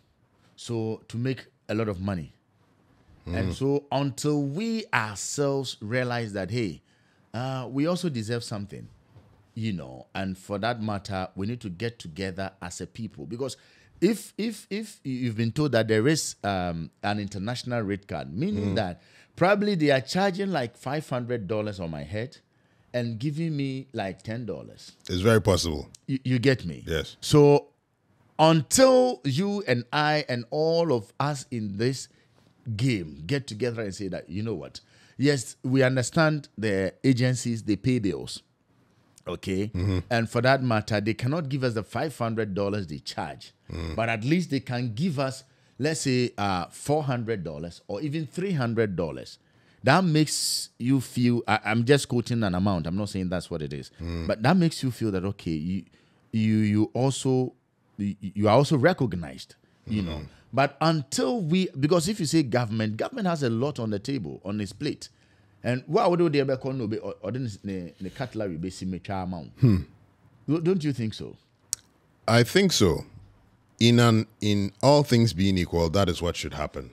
Speaker 1: So, to make a lot of money. And so, until we ourselves realize that, hey, we also deserve something. You know, and for that matter, we need to get together as a people, because if you've been told that there is an international rate card, meaning that probably they are charging like $500 on my head and giving me like $10.
Speaker 2: It's very possible.
Speaker 1: You get me?
Speaker 2: Yes.
Speaker 1: So until you and I and all of us in this game get together and say that, you know what? Yes, we understand the agencies, they pay bills. Okay. And for that matter, they cannot give us the $500 they charge, but at least they can give us, let's say, $400 or even $300. That makes you feel, I'm just quoting an amount. I'm not saying that's what it is, but that makes you feel that, okay, you are also recognized, you know. But until because if you say government has a lot on the table, on its plate. And what would they ever call or the cutlery basically amount? Don't you think so?
Speaker 2: I think so. In all things being equal, that is what should happen.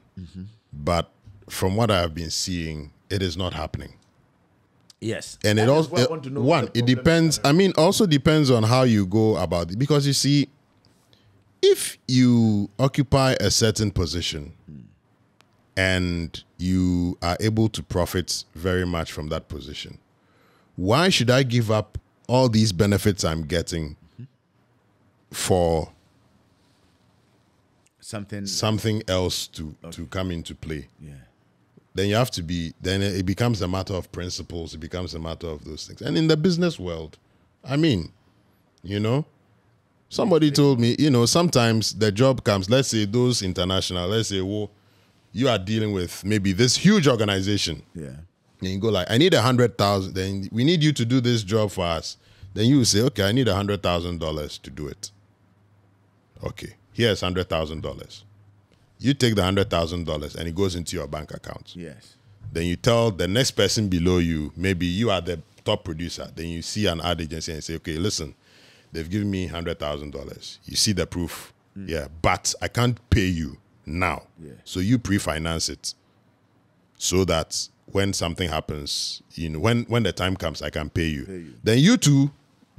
Speaker 2: But from what I have been seeing, it is not happening.
Speaker 1: Yes.
Speaker 2: And
Speaker 1: That
Speaker 2: it
Speaker 1: is
Speaker 2: also
Speaker 1: what I want to know
Speaker 2: one,
Speaker 1: what the
Speaker 2: it
Speaker 1: problem
Speaker 2: depends.
Speaker 1: is.
Speaker 2: I mean, also depends on how you go about it. Because you see, if you occupy a certain position and you are able to profit very much from that position, why should I give up all these benefits I'm getting for something else to come into play?
Speaker 1: Yeah.
Speaker 2: Then you have to be, then it becomes a matter of principles, it becomes a matter of those things. And in the business world, I mean, you know, somebody told me, you know, sometimes the job comes, let's say those international, let's say, well, you are dealing with maybe this huge organization.
Speaker 1: Yeah.
Speaker 2: And you go like, I need 100,000, then we need you to do this job for us. Then you say, okay, I need $100,000 to do it. Okay, here's $100,000. You take the $100,000 and it goes into your bank account.
Speaker 1: Yes.
Speaker 2: Then you tell the next person below you, maybe you are the top producer. Then you see an ad agency and say, okay, listen, they've given me $100,000. You see the proof. Yeah, but I can't pay you now.
Speaker 1: Yeah.
Speaker 2: So you pre-finance it so that when something happens, you know, when the time comes, I can pay you. Then you two,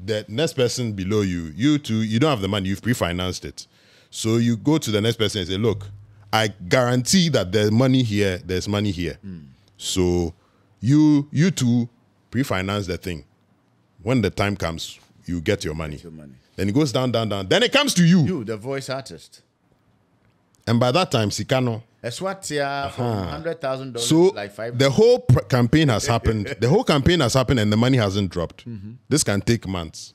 Speaker 2: the next person below you, you two, you don't have the money, you've pre-financed it. So you go to the next person and say, look, I guarantee that there's money here, there's money here. So you two pre-finance the thing. When the time comes, you get your money. Then it goes down. Then it comes to you.
Speaker 1: You, the voice artist.
Speaker 2: And by that time, Sikano.
Speaker 1: Eswatia from $100,000
Speaker 2: So
Speaker 1: like $5.
Speaker 2: the whole campaign has happened. The whole campaign has happened and the money hasn't dropped. This can take months.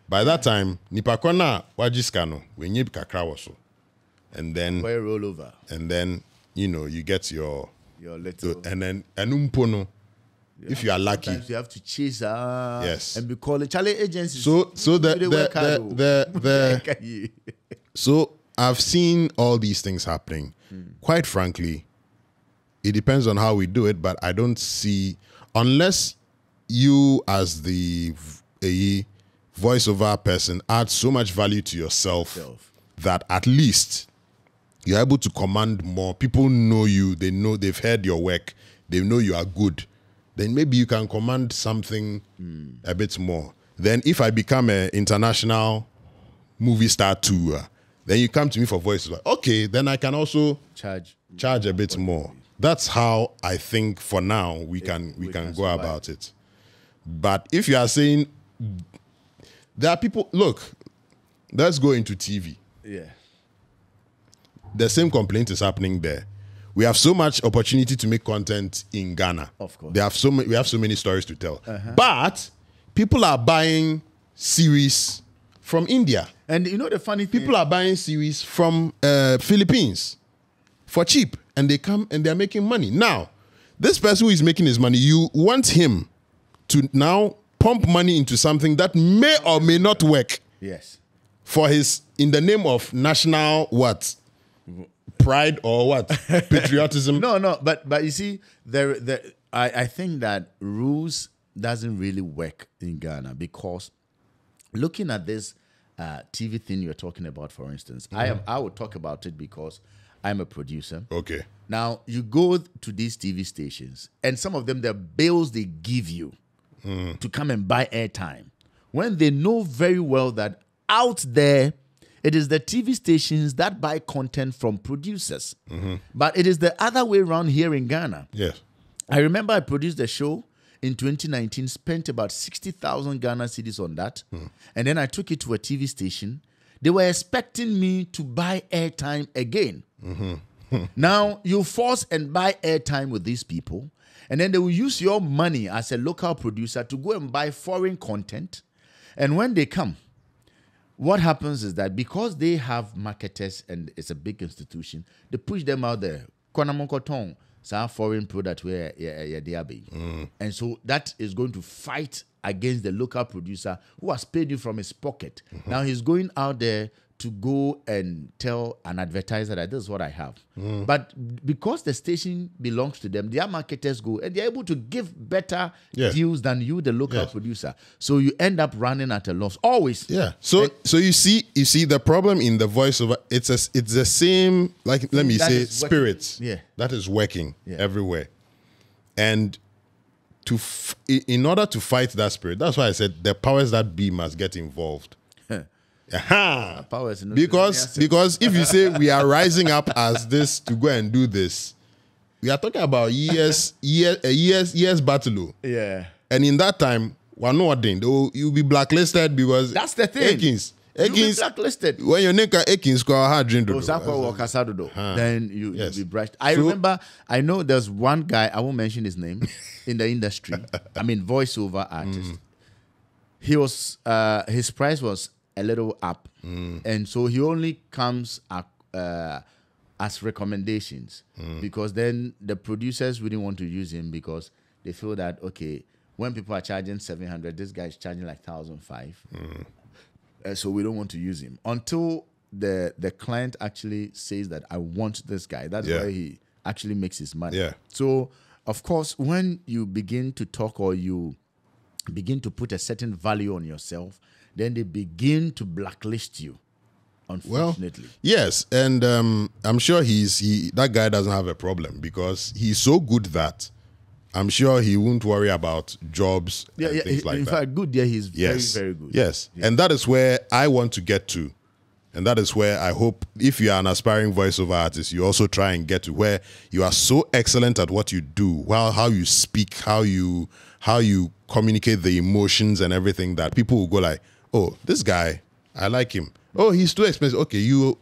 Speaker 2: By that time, Nipakona wajiskano, when you kakra waso. And then
Speaker 1: Boy roll over.
Speaker 2: and then you know you get your
Speaker 1: little.
Speaker 2: and then enumpono. If you are lucky.
Speaker 1: Sometimes you have to chase
Speaker 2: Yes.
Speaker 1: and be calling Charlie agencies.
Speaker 2: So
Speaker 1: They work hard,
Speaker 2: the so I've seen all these things happening. Quite frankly, it depends on how we do it, but I don't see, unless you as the voiceover person add so much value to yourself that at least you're able to command more. People know you, they know, they've heard your work, they know you are good. Then maybe you can command something a bit more. Then if I become an international movie star too, then you come to me for voices. Okay, then I can also
Speaker 1: charge
Speaker 2: a bit more. That's how I think for now we can go
Speaker 1: survive.
Speaker 2: about it. But if you are saying there are people, look, let's go into TV.
Speaker 1: Yeah.
Speaker 2: The same complaint is happening there. We have so much opportunity to make content in Ghana.
Speaker 1: Of course.
Speaker 2: We have so many stories to tell. But people are buying series from India.
Speaker 1: And you know the funny thing?
Speaker 2: People are buying series from Philippines for cheap. And they come and they're making money. Now, this person who is making his money, you want him to now pump money into something that may or may not work
Speaker 1: Yes.
Speaker 2: for his, in the name of national what? Pride or what? Patriotism?
Speaker 1: No, but you see, I think that rules doesn't really work in Ghana because looking at this TV thing you're talking about, for instance, I will talk about it because I'm a producer.
Speaker 2: Okay.
Speaker 1: Now you go to these TV stations, and some of them, the bills they give you to come and buy airtime, when they know very well that out there, it is the TV stations that buy content from producers. But it is the other way around here in Ghana.
Speaker 2: Yes.
Speaker 1: I remember I produced a show in 2019, spent about 60,000 Ghana cedis on that. And then I took it to a TV station. They were expecting me to buy airtime again. Now, you force and buy airtime with these people, and then they will use your money as a local producer to go and buy foreign content. And when they come, what happens is that because they have marketers and it's a big institution, they push them out there. Konamonkotong, some foreign product where they are being. And so that is going to fight against the local producer who has paid you from his pocket. Now he's going out there to go and tell an advertiser that this is what I have. But because the station belongs to them, their marketers go and they're able to give better deals than you, the local producer. So you end up running at a loss always.
Speaker 2: Yeah. So you see the problem in the voiceover. It's the same. Like let me
Speaker 1: That
Speaker 2: say,
Speaker 1: is working.
Speaker 2: spirits.
Speaker 1: Yeah.
Speaker 2: That is working everywhere, and in order to fight that spirit, that's why I said the powers that be must get involved. Aha.
Speaker 1: Powers,
Speaker 2: Because if you say we are rising up as this to go and do this, we are talking about years battle.
Speaker 1: yeah.
Speaker 2: And in that time, we're not doing. You'll be blacklisted because
Speaker 1: That's the thing.
Speaker 2: Akins,
Speaker 1: You'll be blacklisted.
Speaker 2: when your name can Akins score hard drink.
Speaker 1: Then you'll be brushed. I remember, I know there's one guy, I won't mention his name, in the industry. I mean, voiceover artist. He was, his price was a little up. And so he only comes up, as recommendations because then the producers wouldn't want to use him because they feel that, okay, when people are charging 700, this guy is charging like 1,500. So we don't want to use him until the client actually says that I want this guy. That's where he actually makes his money.
Speaker 2: Yeah.
Speaker 1: So, of course, when you begin to talk or you begin to put a certain value on yourself, then they begin to blacklist you, unfortunately.
Speaker 2: Well, yes, and I'm sure that guy doesn't have a problem because he's so good that I'm sure he won't worry about jobs and things like that.
Speaker 1: In fact, good, he's very,
Speaker 2: Yes.
Speaker 1: very good.
Speaker 2: Yes. And that is where I want to get to. And that is where I hope if you are an aspiring voiceover artist, you also try and get to where you are so excellent at what you do, how you speak, how you communicate the emotions and everything that people will go like, oh, this guy, I like him. Oh, he's too expensive. Okay, you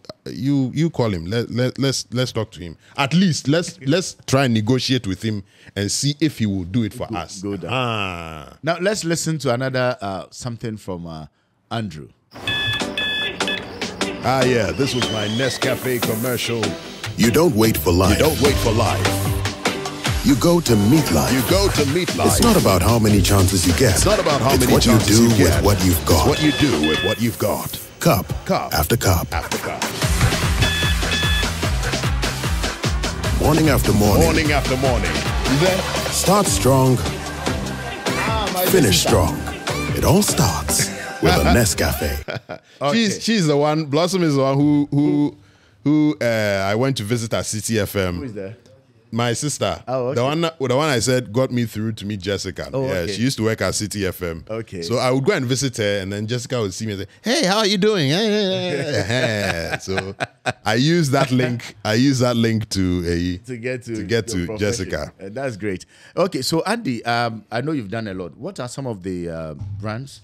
Speaker 2: call him. Let's talk to him. At least let's try and negotiate with him and see if he will do it for us.
Speaker 1: Go down. Now let's listen to another something from Andrew.
Speaker 2: Yeah, this was my Nescafe commercial.
Speaker 4: You don't wait for life.
Speaker 2: You don't wait for life.
Speaker 4: You go to meet life.
Speaker 2: You go to meet life.
Speaker 4: It's not about how many chances you get.
Speaker 2: It's not about how many
Speaker 4: what you
Speaker 2: chances
Speaker 4: do
Speaker 2: you get.
Speaker 4: with what you've got.
Speaker 2: It's what you do with what you've got.
Speaker 4: Cup
Speaker 2: Cup
Speaker 4: after cup.
Speaker 2: after cup.
Speaker 4: Morning after morning.
Speaker 2: Morning after morning. Then
Speaker 4: Start strong. Finish strong. It all starts with a Nescafe.
Speaker 2: she's the one. Blossom is the one who I went to visit at City FM.
Speaker 1: Who is there?
Speaker 2: My sister.
Speaker 1: Oh, okay.
Speaker 2: The one I said got me through to meet Jessica.
Speaker 1: Oh,
Speaker 2: yeah,
Speaker 1: okay.
Speaker 2: she used to work at City FM.
Speaker 1: Okay.
Speaker 2: So I would go and visit her, and then Jessica would see me and say, "Hey, how are you doing?" So I use that link.
Speaker 1: To get to
Speaker 2: to
Speaker 1: your
Speaker 2: Jessica.
Speaker 1: profession. That's great. Okay, so Andy, I know you've done a lot. What are some of the brands?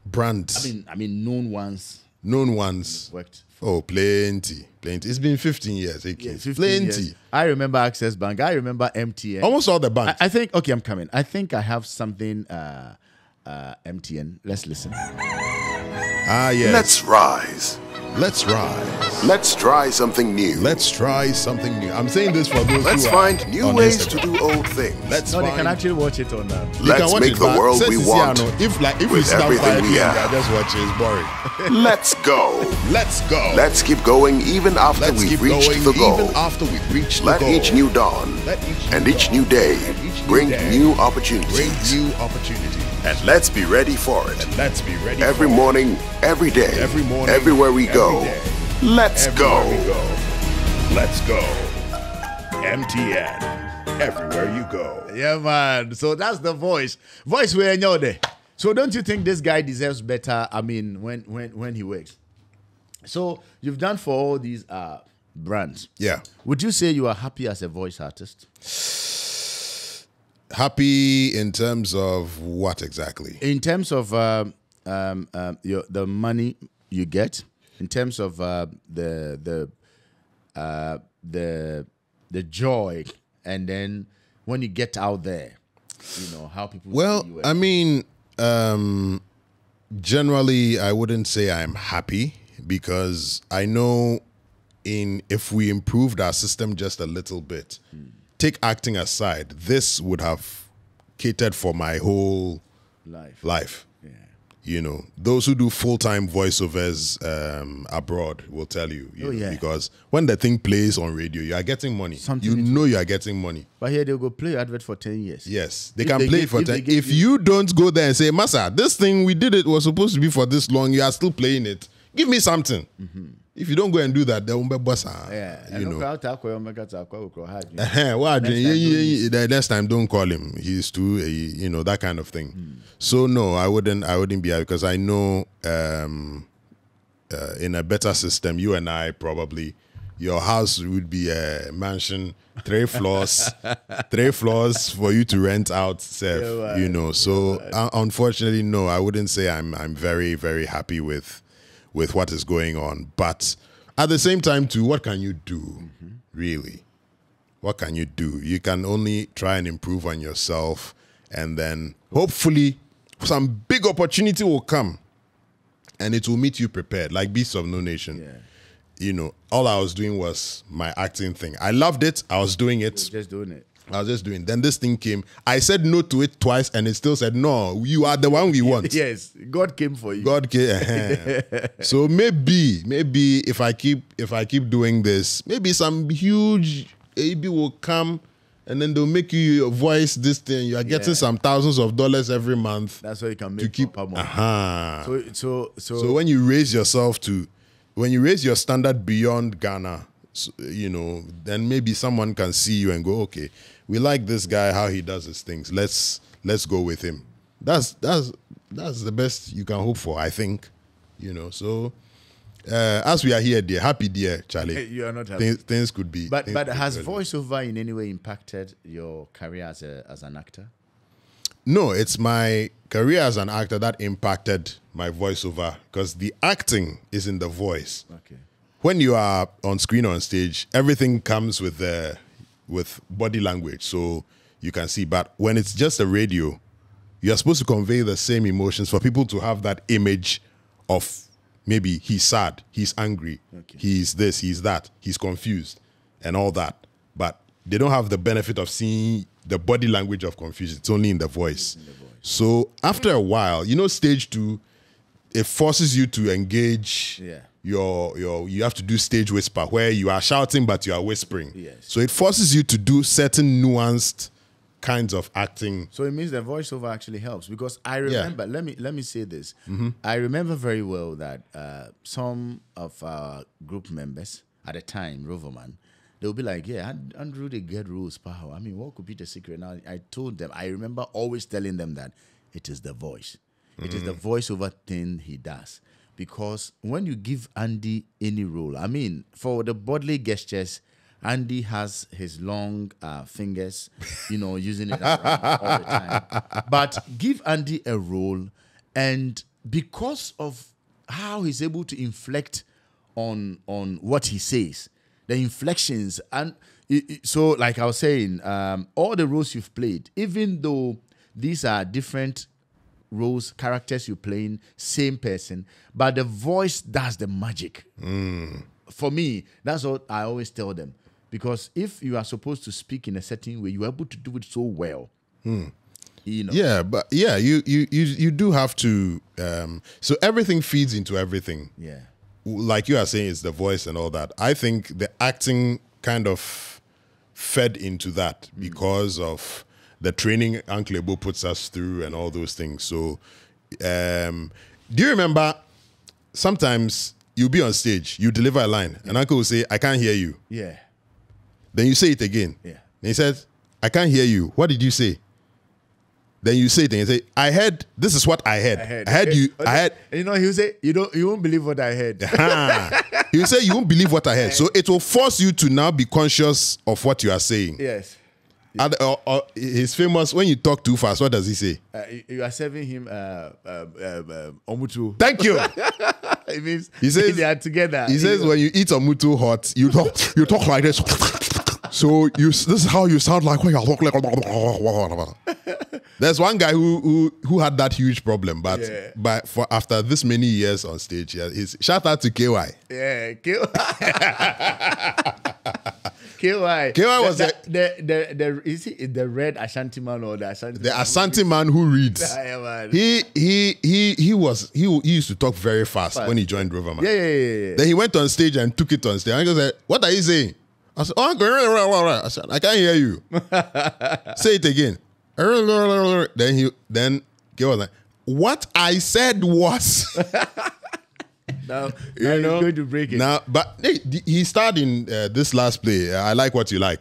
Speaker 2: Brands.
Speaker 1: I mean, known ones
Speaker 2: Known ones.
Speaker 1: worked.
Speaker 2: Oh, plenty. It's been 15 years.
Speaker 1: Yeah,
Speaker 2: 15
Speaker 1: 15 years. I remember Access Bank. I remember MTN.
Speaker 2: Almost all the banks.
Speaker 1: I think. Okay, I'm coming. I think I have something. MTN. Let's listen.
Speaker 2: Yes.
Speaker 4: Let's rise.
Speaker 2: Let's rise.
Speaker 4: Let's try something new.
Speaker 2: Let's try something new. I'm saying this for those
Speaker 4: Let's
Speaker 2: who
Speaker 4: find
Speaker 2: are
Speaker 4: new
Speaker 2: on
Speaker 4: ways
Speaker 2: Instagram.
Speaker 4: to do old things.
Speaker 2: Let's
Speaker 1: No, they
Speaker 2: find.
Speaker 1: can actually watch it on.
Speaker 2: They
Speaker 4: Let's
Speaker 2: can watch
Speaker 4: make
Speaker 2: it,
Speaker 4: the
Speaker 2: but
Speaker 4: world
Speaker 2: since
Speaker 4: we
Speaker 2: it's
Speaker 4: want
Speaker 2: If we
Speaker 4: with
Speaker 2: sit down
Speaker 4: everything
Speaker 2: quietly
Speaker 4: we
Speaker 2: and
Speaker 4: have.
Speaker 2: just watch it, it's boring.
Speaker 4: Let's go.
Speaker 2: Let's go.
Speaker 4: Let's keep going even after
Speaker 2: Let's
Speaker 4: we've
Speaker 2: keep
Speaker 4: reached
Speaker 2: going
Speaker 4: the goal.
Speaker 2: even after we've reached the
Speaker 4: Let
Speaker 2: goal.
Speaker 4: each new dawn
Speaker 2: Let each
Speaker 4: and
Speaker 2: new
Speaker 4: each
Speaker 2: dawn
Speaker 4: new day
Speaker 2: and each new
Speaker 4: bring
Speaker 2: day
Speaker 4: new
Speaker 2: bring
Speaker 4: opportunities.
Speaker 2: new opportunities.
Speaker 4: And let's be ready for it.
Speaker 2: And let's be ready
Speaker 4: Every
Speaker 2: for it.
Speaker 4: morning, every day,
Speaker 2: Every morning,
Speaker 4: everywhere we
Speaker 2: every
Speaker 4: go.
Speaker 2: day.
Speaker 4: Let's
Speaker 2: Everywhere
Speaker 4: go.
Speaker 2: we go. Let's go. MTN. Everywhere you go.
Speaker 1: Yeah, man. So that's the voice. Voice where you there. So don't you think this guy deserves better? I mean, when he works. So you've done for all these brands.
Speaker 2: Yeah.
Speaker 1: Would you say you are happy as a voice artist?
Speaker 2: Happy in terms of what exactly?
Speaker 1: In terms of the money you get, in terms of the joy, and then when you get out there, you know how people.
Speaker 2: Well,
Speaker 1: see you.
Speaker 2: I mean, generally, I wouldn't say I'm happy because I know if we improved our system just a little bit, take acting aside, this would have catered for my whole life.
Speaker 1: Yeah.
Speaker 2: You know, those who do full-time voiceovers abroad will tell you,
Speaker 1: Oh,
Speaker 2: know,
Speaker 1: yeah.
Speaker 2: because when the thing plays on radio, you are getting money.
Speaker 1: Something
Speaker 2: You are getting money.
Speaker 1: But here they'll go play your advert for 10 years.
Speaker 2: Yes, they
Speaker 1: If
Speaker 2: can
Speaker 1: they
Speaker 2: play
Speaker 1: give-
Speaker 2: it for
Speaker 1: if they
Speaker 2: 10.
Speaker 1: give
Speaker 2: If
Speaker 1: you-
Speaker 2: you don't go there and say, Masa, this thing we did, it was supposed to be for this long, you are still playing it. Give me something. If you don't go and do that, they won't be boss.
Speaker 1: Yeah,
Speaker 2: You know.
Speaker 1: Well,
Speaker 2: The next time, don't call him. He's too, you know, that kind of thing. So no, I wouldn't be, because I know in a better system, you and I probably, your house would be a mansion, 3 floors, 3 floors for you to rent out, Seth, you know. So unfortunately, no, I wouldn't say I'm very, very happy with what is going on. But at the same time, too, what can you do, really? What can you do? You can only try and improve on yourself, and then hopefully some big opportunity will come, and it will meet you prepared, like Beasts of No Nation.
Speaker 1: Yeah.
Speaker 2: You know, all I was doing was my acting thing. I loved it. I was doing it.
Speaker 1: just doing it.
Speaker 2: I was just doing. Then this thing came. I said no to it twice, and it still said no. You are the one we want.
Speaker 1: Yes, God came for you.
Speaker 2: God came. So maybe if I keep doing this, maybe some huge AB will come, and then they'll make you voice this thing. You are getting some thousands of dollars every month.
Speaker 1: That's why you can make
Speaker 2: to keep.
Speaker 1: proper money.
Speaker 2: So when you raise yourself to, when you raise your standard beyond Ghana, you know, then maybe someone can see you and go, okay, we like this guy, how he does his things. Let's go with him. That's the best you can hope for, I think. You know, so as we are here, dear, happy dear, Charlie.
Speaker 1: You are not happy.
Speaker 2: Things could be.
Speaker 1: But
Speaker 2: things could
Speaker 1: has
Speaker 2: be better.
Speaker 1: voiceover in any way impacted your career as an actor?
Speaker 2: No, it's my career as an actor that impacted my voiceover, because the acting is in the voice.
Speaker 1: Okay.
Speaker 2: When you are on screen or on stage, everything comes with body language, so you can see. But when it's just a radio, you're supposed to convey the same emotions for people to have that image of maybe he's sad, he's angry, he's this, he's that, he's confused, and all that. But they don't have the benefit of seeing the body language of confusion. It's only in the voice. So after a while, you know, stage 2, it forces you to engage.
Speaker 1: Yeah.
Speaker 2: You have to do stage whisper, where you are shouting but you are whispering.
Speaker 1: Yes.
Speaker 2: So it forces you to do certain nuanced kinds of acting.
Speaker 1: So it means the voiceover actually helps, because I remember. Let me say this. I remember very well that some of our group members at the time, Roverman, they'll be like, "Yeah, Andrew, they get rules, power. I mean, what could be the secret?" Now, I told them. I remember always telling them that it is the voice. It is the voiceover thing he does. Because when you give Andy any role, I mean, for the bodily gestures, Andy has his long fingers, you know, using it around all the time. But give Andy a role, and because of how he's able to inflect on what he says, the inflections, and so, like I was saying, all the roles you've played, even though these are different roles, characters you're playing, same person, but the voice does the magic. For me, that's what I always tell them. Because if you are supposed to speak in a certain way, you're able to do it so well. You know.
Speaker 2: Yeah, but yeah, you do have to. So everything feeds into everything.
Speaker 1: Yeah.
Speaker 2: Like you are saying, it's the voice and all that. I think the acting kind of fed into that because of the training Uncle Ebo puts us through and all those things. So, do you remember sometimes you'll be on stage, you deliver a line, and Uncle will say, "I can't hear you."
Speaker 1: Yeah.
Speaker 2: Then you say it again.
Speaker 1: Yeah.
Speaker 2: And he says, "I can't hear you. What did you say?" Then you say it and you say, "I heard, this is what I heard. I heard you, I heard."
Speaker 1: You know, he'll say, you won't believe what I heard.
Speaker 2: He will say, "You won't believe what I heard." So it will force you to now be conscious of what you are saying.
Speaker 1: Yes.
Speaker 2: And, he's famous, when you talk too fast, what does he say?
Speaker 1: You are serving him omutu.
Speaker 2: Thank you.
Speaker 1: It means
Speaker 2: He says
Speaker 1: they are together.
Speaker 2: He says when you eat omutu hot, you talk like this. So this is how you sound like when you talk like. There's one guy who had that huge problem, but after this many years on stage, he's shout out to KY.
Speaker 1: Yeah, KY.
Speaker 2: KY was
Speaker 1: the red Ashanti man or the Ashanti?
Speaker 2: The Ashanti man who reads.
Speaker 1: Yeah, man.
Speaker 2: He used to talk very fast when he joined Roverman.
Speaker 1: Yeah.
Speaker 2: Then he went on stage and took it on stage. And he said, "What are you saying?" I said, "Oh, I said, I can't hear you." Say it again. Then he was like, "What I said was."
Speaker 1: Now
Speaker 2: You
Speaker 1: he's
Speaker 2: know,
Speaker 1: going to break it.
Speaker 2: now, but hey, he starred in this last play. I Like What You Like.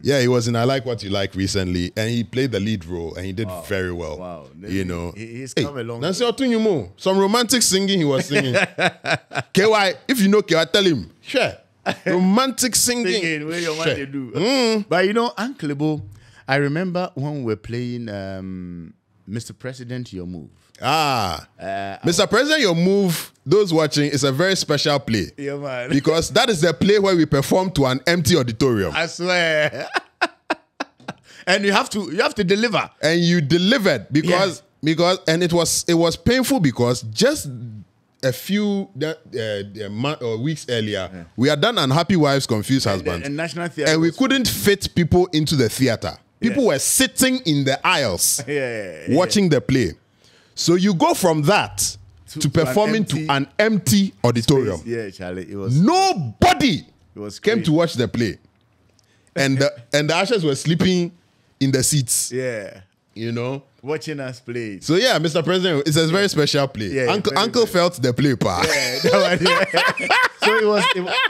Speaker 2: Yeah, he was in I Like What You Like recently, and he played the lead role, and he did very well.
Speaker 1: Wow.
Speaker 2: You know,
Speaker 1: He's come a long way.
Speaker 2: Nancy Otunyumo, some romantic singing he was singing. KY, if you know KY, tell him. Sure. Romantic singing.
Speaker 1: Thinking where your man
Speaker 2: Sure.
Speaker 1: they do. But you know, Uncle Ebo, I remember when we were playing Mr. President, Your Move.
Speaker 2: Mr. President, Your Move, those watching, is a very special play.
Speaker 1: Yeah, man.
Speaker 2: Because that is the play where we perform to an empty auditorium.
Speaker 1: I swear. And you have to deliver.
Speaker 2: And you delivered because and it was painful because just a few weeks earlier, we had done Unhappy Wives, Confused Husbands.
Speaker 1: And National Theatre.
Speaker 2: And we couldn't fit people into the theater. People were sitting in the aisles watching the play. So you go from that to performing to an empty auditorium.
Speaker 1: Yeah, Charlie. It was
Speaker 2: Nobody came
Speaker 1: crazy.
Speaker 2: to watch the play. And the ushers were sleeping in the seats.
Speaker 1: Yeah.
Speaker 2: You know?
Speaker 1: Watching us play.
Speaker 2: So yeah, Mr. President, it's a very special play.
Speaker 1: Yeah,
Speaker 2: Uncle felt the play, pa.
Speaker 1: So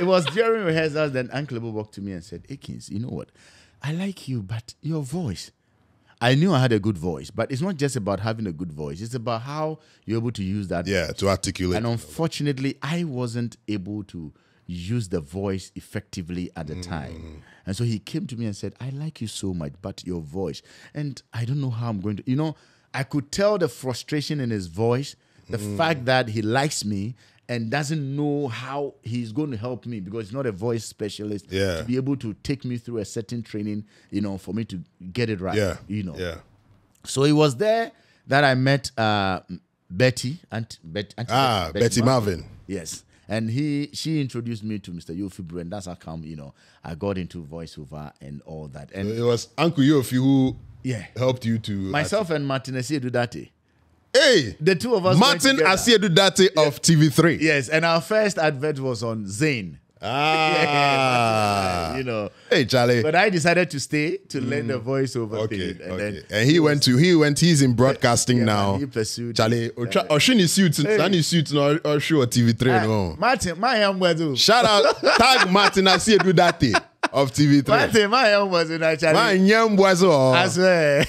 Speaker 1: it was during rehearsals. Then Uncle Ebo walked to me and said, Akins, you know what? I like you, but your voice. I knew I had a good voice, but it's not just about having a good voice. It's about how you're able to use that.
Speaker 2: Yeah, to articulate.
Speaker 1: And unfortunately, I wasn't able to use the voice effectively at the time. And so he came to me and said, I like you so much, but your voice. And I don't know how I'm going to, you know, I could tell the frustration in his voice, the fact that he likes me and doesn't know how he's going to help me because he's not a voice specialist to be able to take me through a certain training, you know, for me to get it right, you know.
Speaker 2: Yeah.
Speaker 1: So it was there that I met Betty,
Speaker 2: Betty Marvin.
Speaker 1: Yes. And she introduced me to Mr. Yofi Brew, and that's how come, you know, I got into voiceover and all that. And
Speaker 2: It was Uncle Yofi who
Speaker 1: yeah,
Speaker 2: helped you to...
Speaker 1: myself and Martin Asiedudate.
Speaker 2: Hey!
Speaker 1: The two of us
Speaker 2: Martin
Speaker 1: went together.
Speaker 2: Asiedudate of TV3.
Speaker 1: Yes, and our first advert was on Zane.
Speaker 2: Ah.
Speaker 1: You know.
Speaker 2: Hey, Charlie.
Speaker 1: But I decided to stay to learn the voiceover thing.
Speaker 2: And he's in broadcasting now.
Speaker 1: He pursued
Speaker 2: Charlie, Oshini suits, Sunny suits, or show TV3. No.
Speaker 1: Martin, my young was.
Speaker 2: Shout out, tag Martin Asiedudate of TV3.
Speaker 1: Martin, my young was in
Speaker 2: My
Speaker 1: actually.
Speaker 2: young was
Speaker 1: I swear.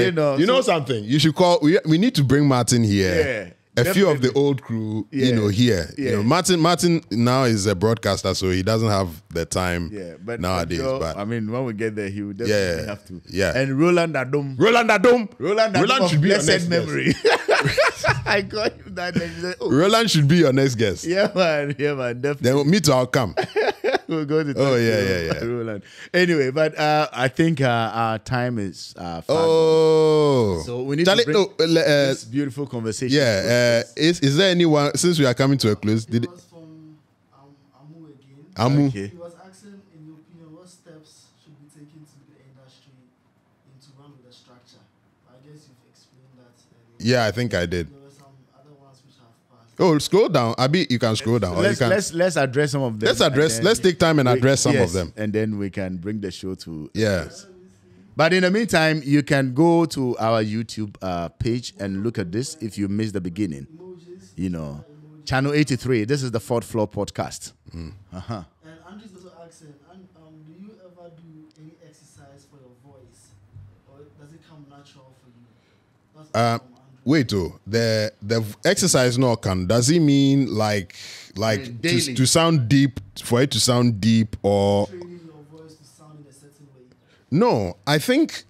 Speaker 2: you know something? You should call. We need to bring Martin here.
Speaker 1: Yeah.
Speaker 2: A few of the
Speaker 1: Definitely.
Speaker 2: old crew,
Speaker 1: Yeah.
Speaker 2: you know, here.
Speaker 1: Yeah.
Speaker 2: You know, Martin now is a broadcaster, so he doesn't have the time
Speaker 1: But
Speaker 2: nowadays.
Speaker 1: I'm sure,
Speaker 2: But
Speaker 1: I mean, when we get there, he will definitely have to.
Speaker 2: Yeah.
Speaker 1: And Roland Adom.
Speaker 2: Roland Adom.
Speaker 1: Roland Adom
Speaker 2: should be your
Speaker 1: blessed
Speaker 2: next
Speaker 1: memory. I got him that name. He said,
Speaker 2: guest. Roland should be your next guest.
Speaker 1: Yeah, man, definitely.
Speaker 2: Then me too, I'll come.
Speaker 1: We'll go to
Speaker 2: Oh,
Speaker 1: talk
Speaker 2: yeah,
Speaker 1: to Roland. Anyway, but I think our time is fast.
Speaker 2: Oh.
Speaker 1: So we need
Speaker 2: Charlie,
Speaker 1: to bring
Speaker 2: no,
Speaker 1: this beautiful conversation.
Speaker 2: yeah. Is there anyone, since we are coming to a close,
Speaker 3: It was from Amu again.
Speaker 2: Amu?
Speaker 1: Okay.
Speaker 3: He was asking, in your opinion, what steps should be taken to get the industry into one with the structure? I guess you've explained that earlier.
Speaker 2: Yeah, I think I did.
Speaker 3: There were some other ones which have passed.
Speaker 2: Oh, scroll down. Abi, you can scroll down. Or you can,
Speaker 1: Let's address some of them.
Speaker 2: let's take time and address some of
Speaker 1: yes,
Speaker 2: them.
Speaker 1: and then we can bring the show to.
Speaker 2: Yeah.
Speaker 1: But in the meantime, you can go to our YouTube page and look at this if you missed the beginning.
Speaker 3: Emojis.
Speaker 1: You know, Channel 83. This is the Fourth Floor podcast.
Speaker 3: And Andrew's also asking, do you ever do any exercise for your voice? Or does it come natural for you? That's from Andrew.
Speaker 2: Wait, the exercise no can. Does it mean like
Speaker 1: daily.
Speaker 2: to sound deep, for it to sound deep, or
Speaker 3: Training your voice to sound in a certain way.
Speaker 2: no? I think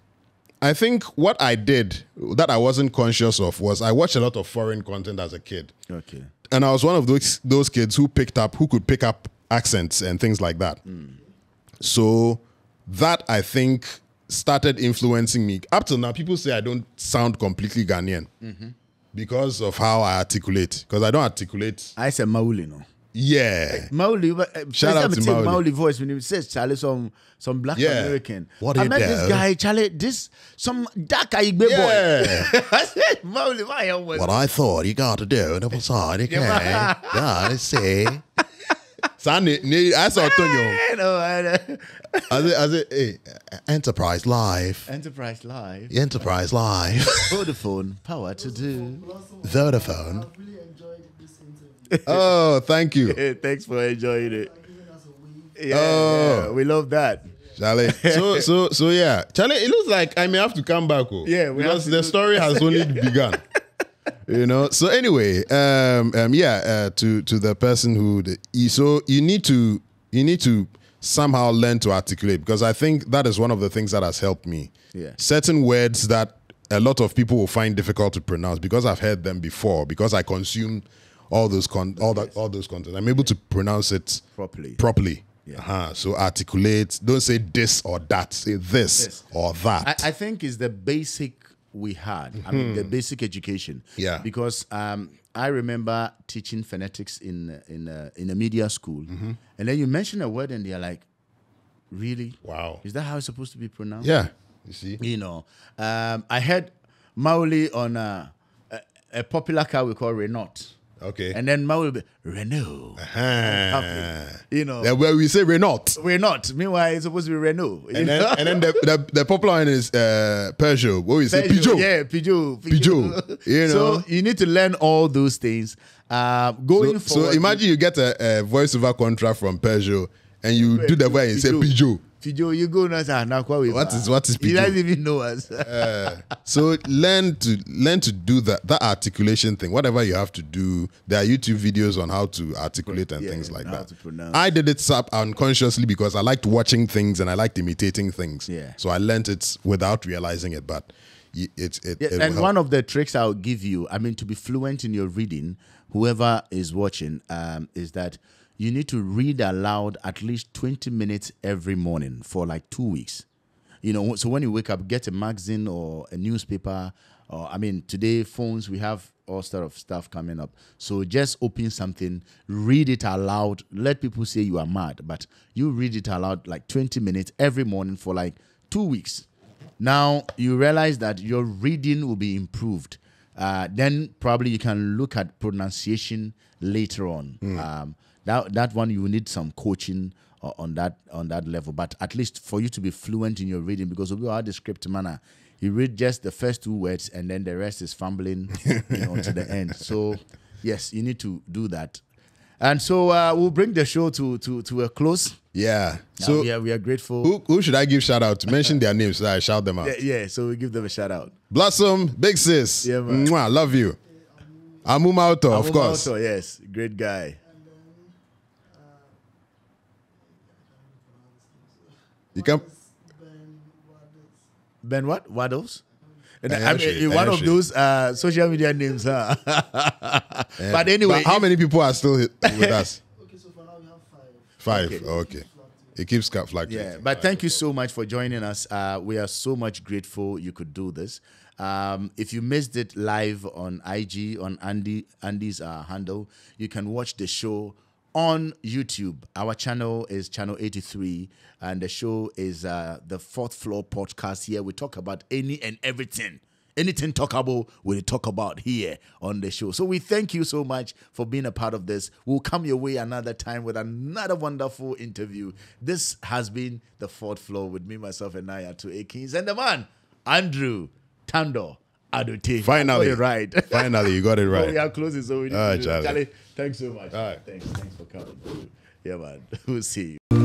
Speaker 2: what I did that I wasn't conscious of was I watched a lot of foreign content as a kid,
Speaker 1: Okay.
Speaker 2: and I was one of those kids who could pick up accents and things like that. So that I think started influencing me. Up till now, people say I don't sound completely Ghanaian because of how I articulate. Because I don't articulate.
Speaker 1: I said Mauli, no.
Speaker 2: Yeah.
Speaker 1: Mauli,
Speaker 2: Shout out to Mauli.
Speaker 1: Mauli voice when he says Charlie, some black
Speaker 2: Yeah.
Speaker 1: American.
Speaker 2: What
Speaker 1: I
Speaker 2: he
Speaker 1: met this
Speaker 2: does.
Speaker 1: guy, Charlie, some dark Igbe boy.
Speaker 2: Yeah.
Speaker 1: I said Mauli, my young was.
Speaker 4: What I thought you got to do, and it was hard, okay? Gotta see.
Speaker 2: I saw Antonio. I said, hey, Enterprise Live.
Speaker 1: Enterprise Live.
Speaker 4: Enterprise Live.
Speaker 1: Vodafone, power to do.
Speaker 3: Blossom,
Speaker 2: Vodafone.
Speaker 3: I've really enjoyed this interview.
Speaker 2: Oh, thank you.
Speaker 1: Thanks for enjoying it.
Speaker 3: Giving us a wave.
Speaker 1: Yeah, we love that.
Speaker 2: Charlie. So yeah. Charlie, it looks like I may have to come back. Oh,
Speaker 1: Yeah, we
Speaker 2: because
Speaker 1: have to
Speaker 2: the
Speaker 1: do-
Speaker 2: story has only begun. You know. So anyway, to the person who so you need to somehow learn to articulate, because I think that is one of the things that has helped me.
Speaker 1: Yeah.
Speaker 2: Certain words that a lot of people will find difficult to pronounce, because I've heard them before, because I consume all those content. I'm able to pronounce it
Speaker 1: Yeah.
Speaker 2: properly. So articulate. Don't say this or that. Say this or that.
Speaker 1: I think it's the basic we had. I mean, the basic education.
Speaker 2: Yeah.
Speaker 1: Because I remember teaching phonetics in a media school, and then you mention a word, and they're like, "Really?
Speaker 2: Wow.
Speaker 1: Is that how it's supposed to be pronounced?"
Speaker 2: Yeah. You see.
Speaker 1: You know, I heard Mauli on a popular car we call Renault.
Speaker 2: Okay.
Speaker 1: And then Mauli will be Renault. You know,
Speaker 2: Where we say Renault.
Speaker 1: Renault. Meanwhile, it's supposed to be Renault.
Speaker 2: And then the popular one is Peugeot. What we say Peugeot.
Speaker 1: Yeah, Peugeot.
Speaker 2: Peugeot. You know.
Speaker 1: So you need to learn all those things. Going
Speaker 2: So
Speaker 1: forward.
Speaker 2: imagine you get a voiceover contract from Peugeot and you do the voice and say Peugeot.
Speaker 1: Peugeot, you go now, sir. Now,
Speaker 2: What is
Speaker 1: He
Speaker 2: Peugeot?
Speaker 1: doesn't even know us.
Speaker 2: So learn to do that articulation thing. Whatever you have to do, there are YouTube videos on how to articulate and
Speaker 1: Yeah,
Speaker 2: things like
Speaker 1: how
Speaker 2: that.
Speaker 1: to pronounce.
Speaker 2: I did it unconsciously because I liked watching things and I liked imitating things.
Speaker 1: Yeah.
Speaker 2: So I learned it without realizing it, but it
Speaker 1: Yeah,
Speaker 2: will
Speaker 1: and
Speaker 2: help.
Speaker 1: one of the tricks I'll give you, I mean, to be fluent in your reading, whoever is watching, is that you need to read aloud at least 20 minutes every morning for like 2 weeks. You know, so when you wake up, get a magazine or a newspaper, or I mean, today phones, we have all sort of stuff coming up. So just open something, read it aloud. Let people say you are mad, but you read it aloud like 20 minutes every morning for like 2 weeks. Now you realize that your reading will be improved. Then probably you can look at pronunciation later on. That one you will need some coaching on that level. But at least for you to be fluent in your reading, because we are the script manner, you read just the first 2 words and then the rest is fumbling, to the end. So yes, you need to do that. And so we'll bring the show to a close.
Speaker 2: Yeah.
Speaker 1: So
Speaker 2: So
Speaker 1: we are grateful.
Speaker 2: who should I give shout out to? Mention their names so that I shout them out.
Speaker 1: Yeah, so we give them a shout out.
Speaker 2: Blossom, Big Sis.
Speaker 1: Yeah, man.
Speaker 2: Mwah, love you. Amu Mauto, of
Speaker 1: Abu
Speaker 2: course.
Speaker 1: Mauto, yes, great guy.
Speaker 2: You can
Speaker 1: Ben what? Waddles? And
Speaker 2: Ayoshe,
Speaker 1: one of
Speaker 2: Ayoshe.
Speaker 1: those social media names, huh? But anyway,
Speaker 2: how many people are still with us?
Speaker 3: Okay, so for now we have 5.
Speaker 2: 5. Okay. It keeps fluctuating.
Speaker 1: yeah, but thank you so much for joining us. We are so much grateful you could do this. If you missed it live on IG, on Andy's handle, you can watch the show on YouTube. Our channel is Channel 83, and the show is the Fourth Floor Podcast. Here we talk about any and everything. Anything talkable, we talk about here on the show. So we thank you so much for being a part of this. We'll come your way another time with another wonderful interview. This has been the Fourth Floor with me, myself, and Naya to Akins, and the man, Andrew Tando Adote.
Speaker 2: Finally.
Speaker 1: I got it right.
Speaker 2: Finally, you got it
Speaker 1: Oh,
Speaker 2: right.
Speaker 1: we are closing, so we need
Speaker 2: All
Speaker 1: to
Speaker 2: right,
Speaker 1: do it.
Speaker 2: Charlie.
Speaker 1: Charlie, thanks so much.
Speaker 2: All right.
Speaker 1: Thanks for coming. Yeah, man. We'll see you.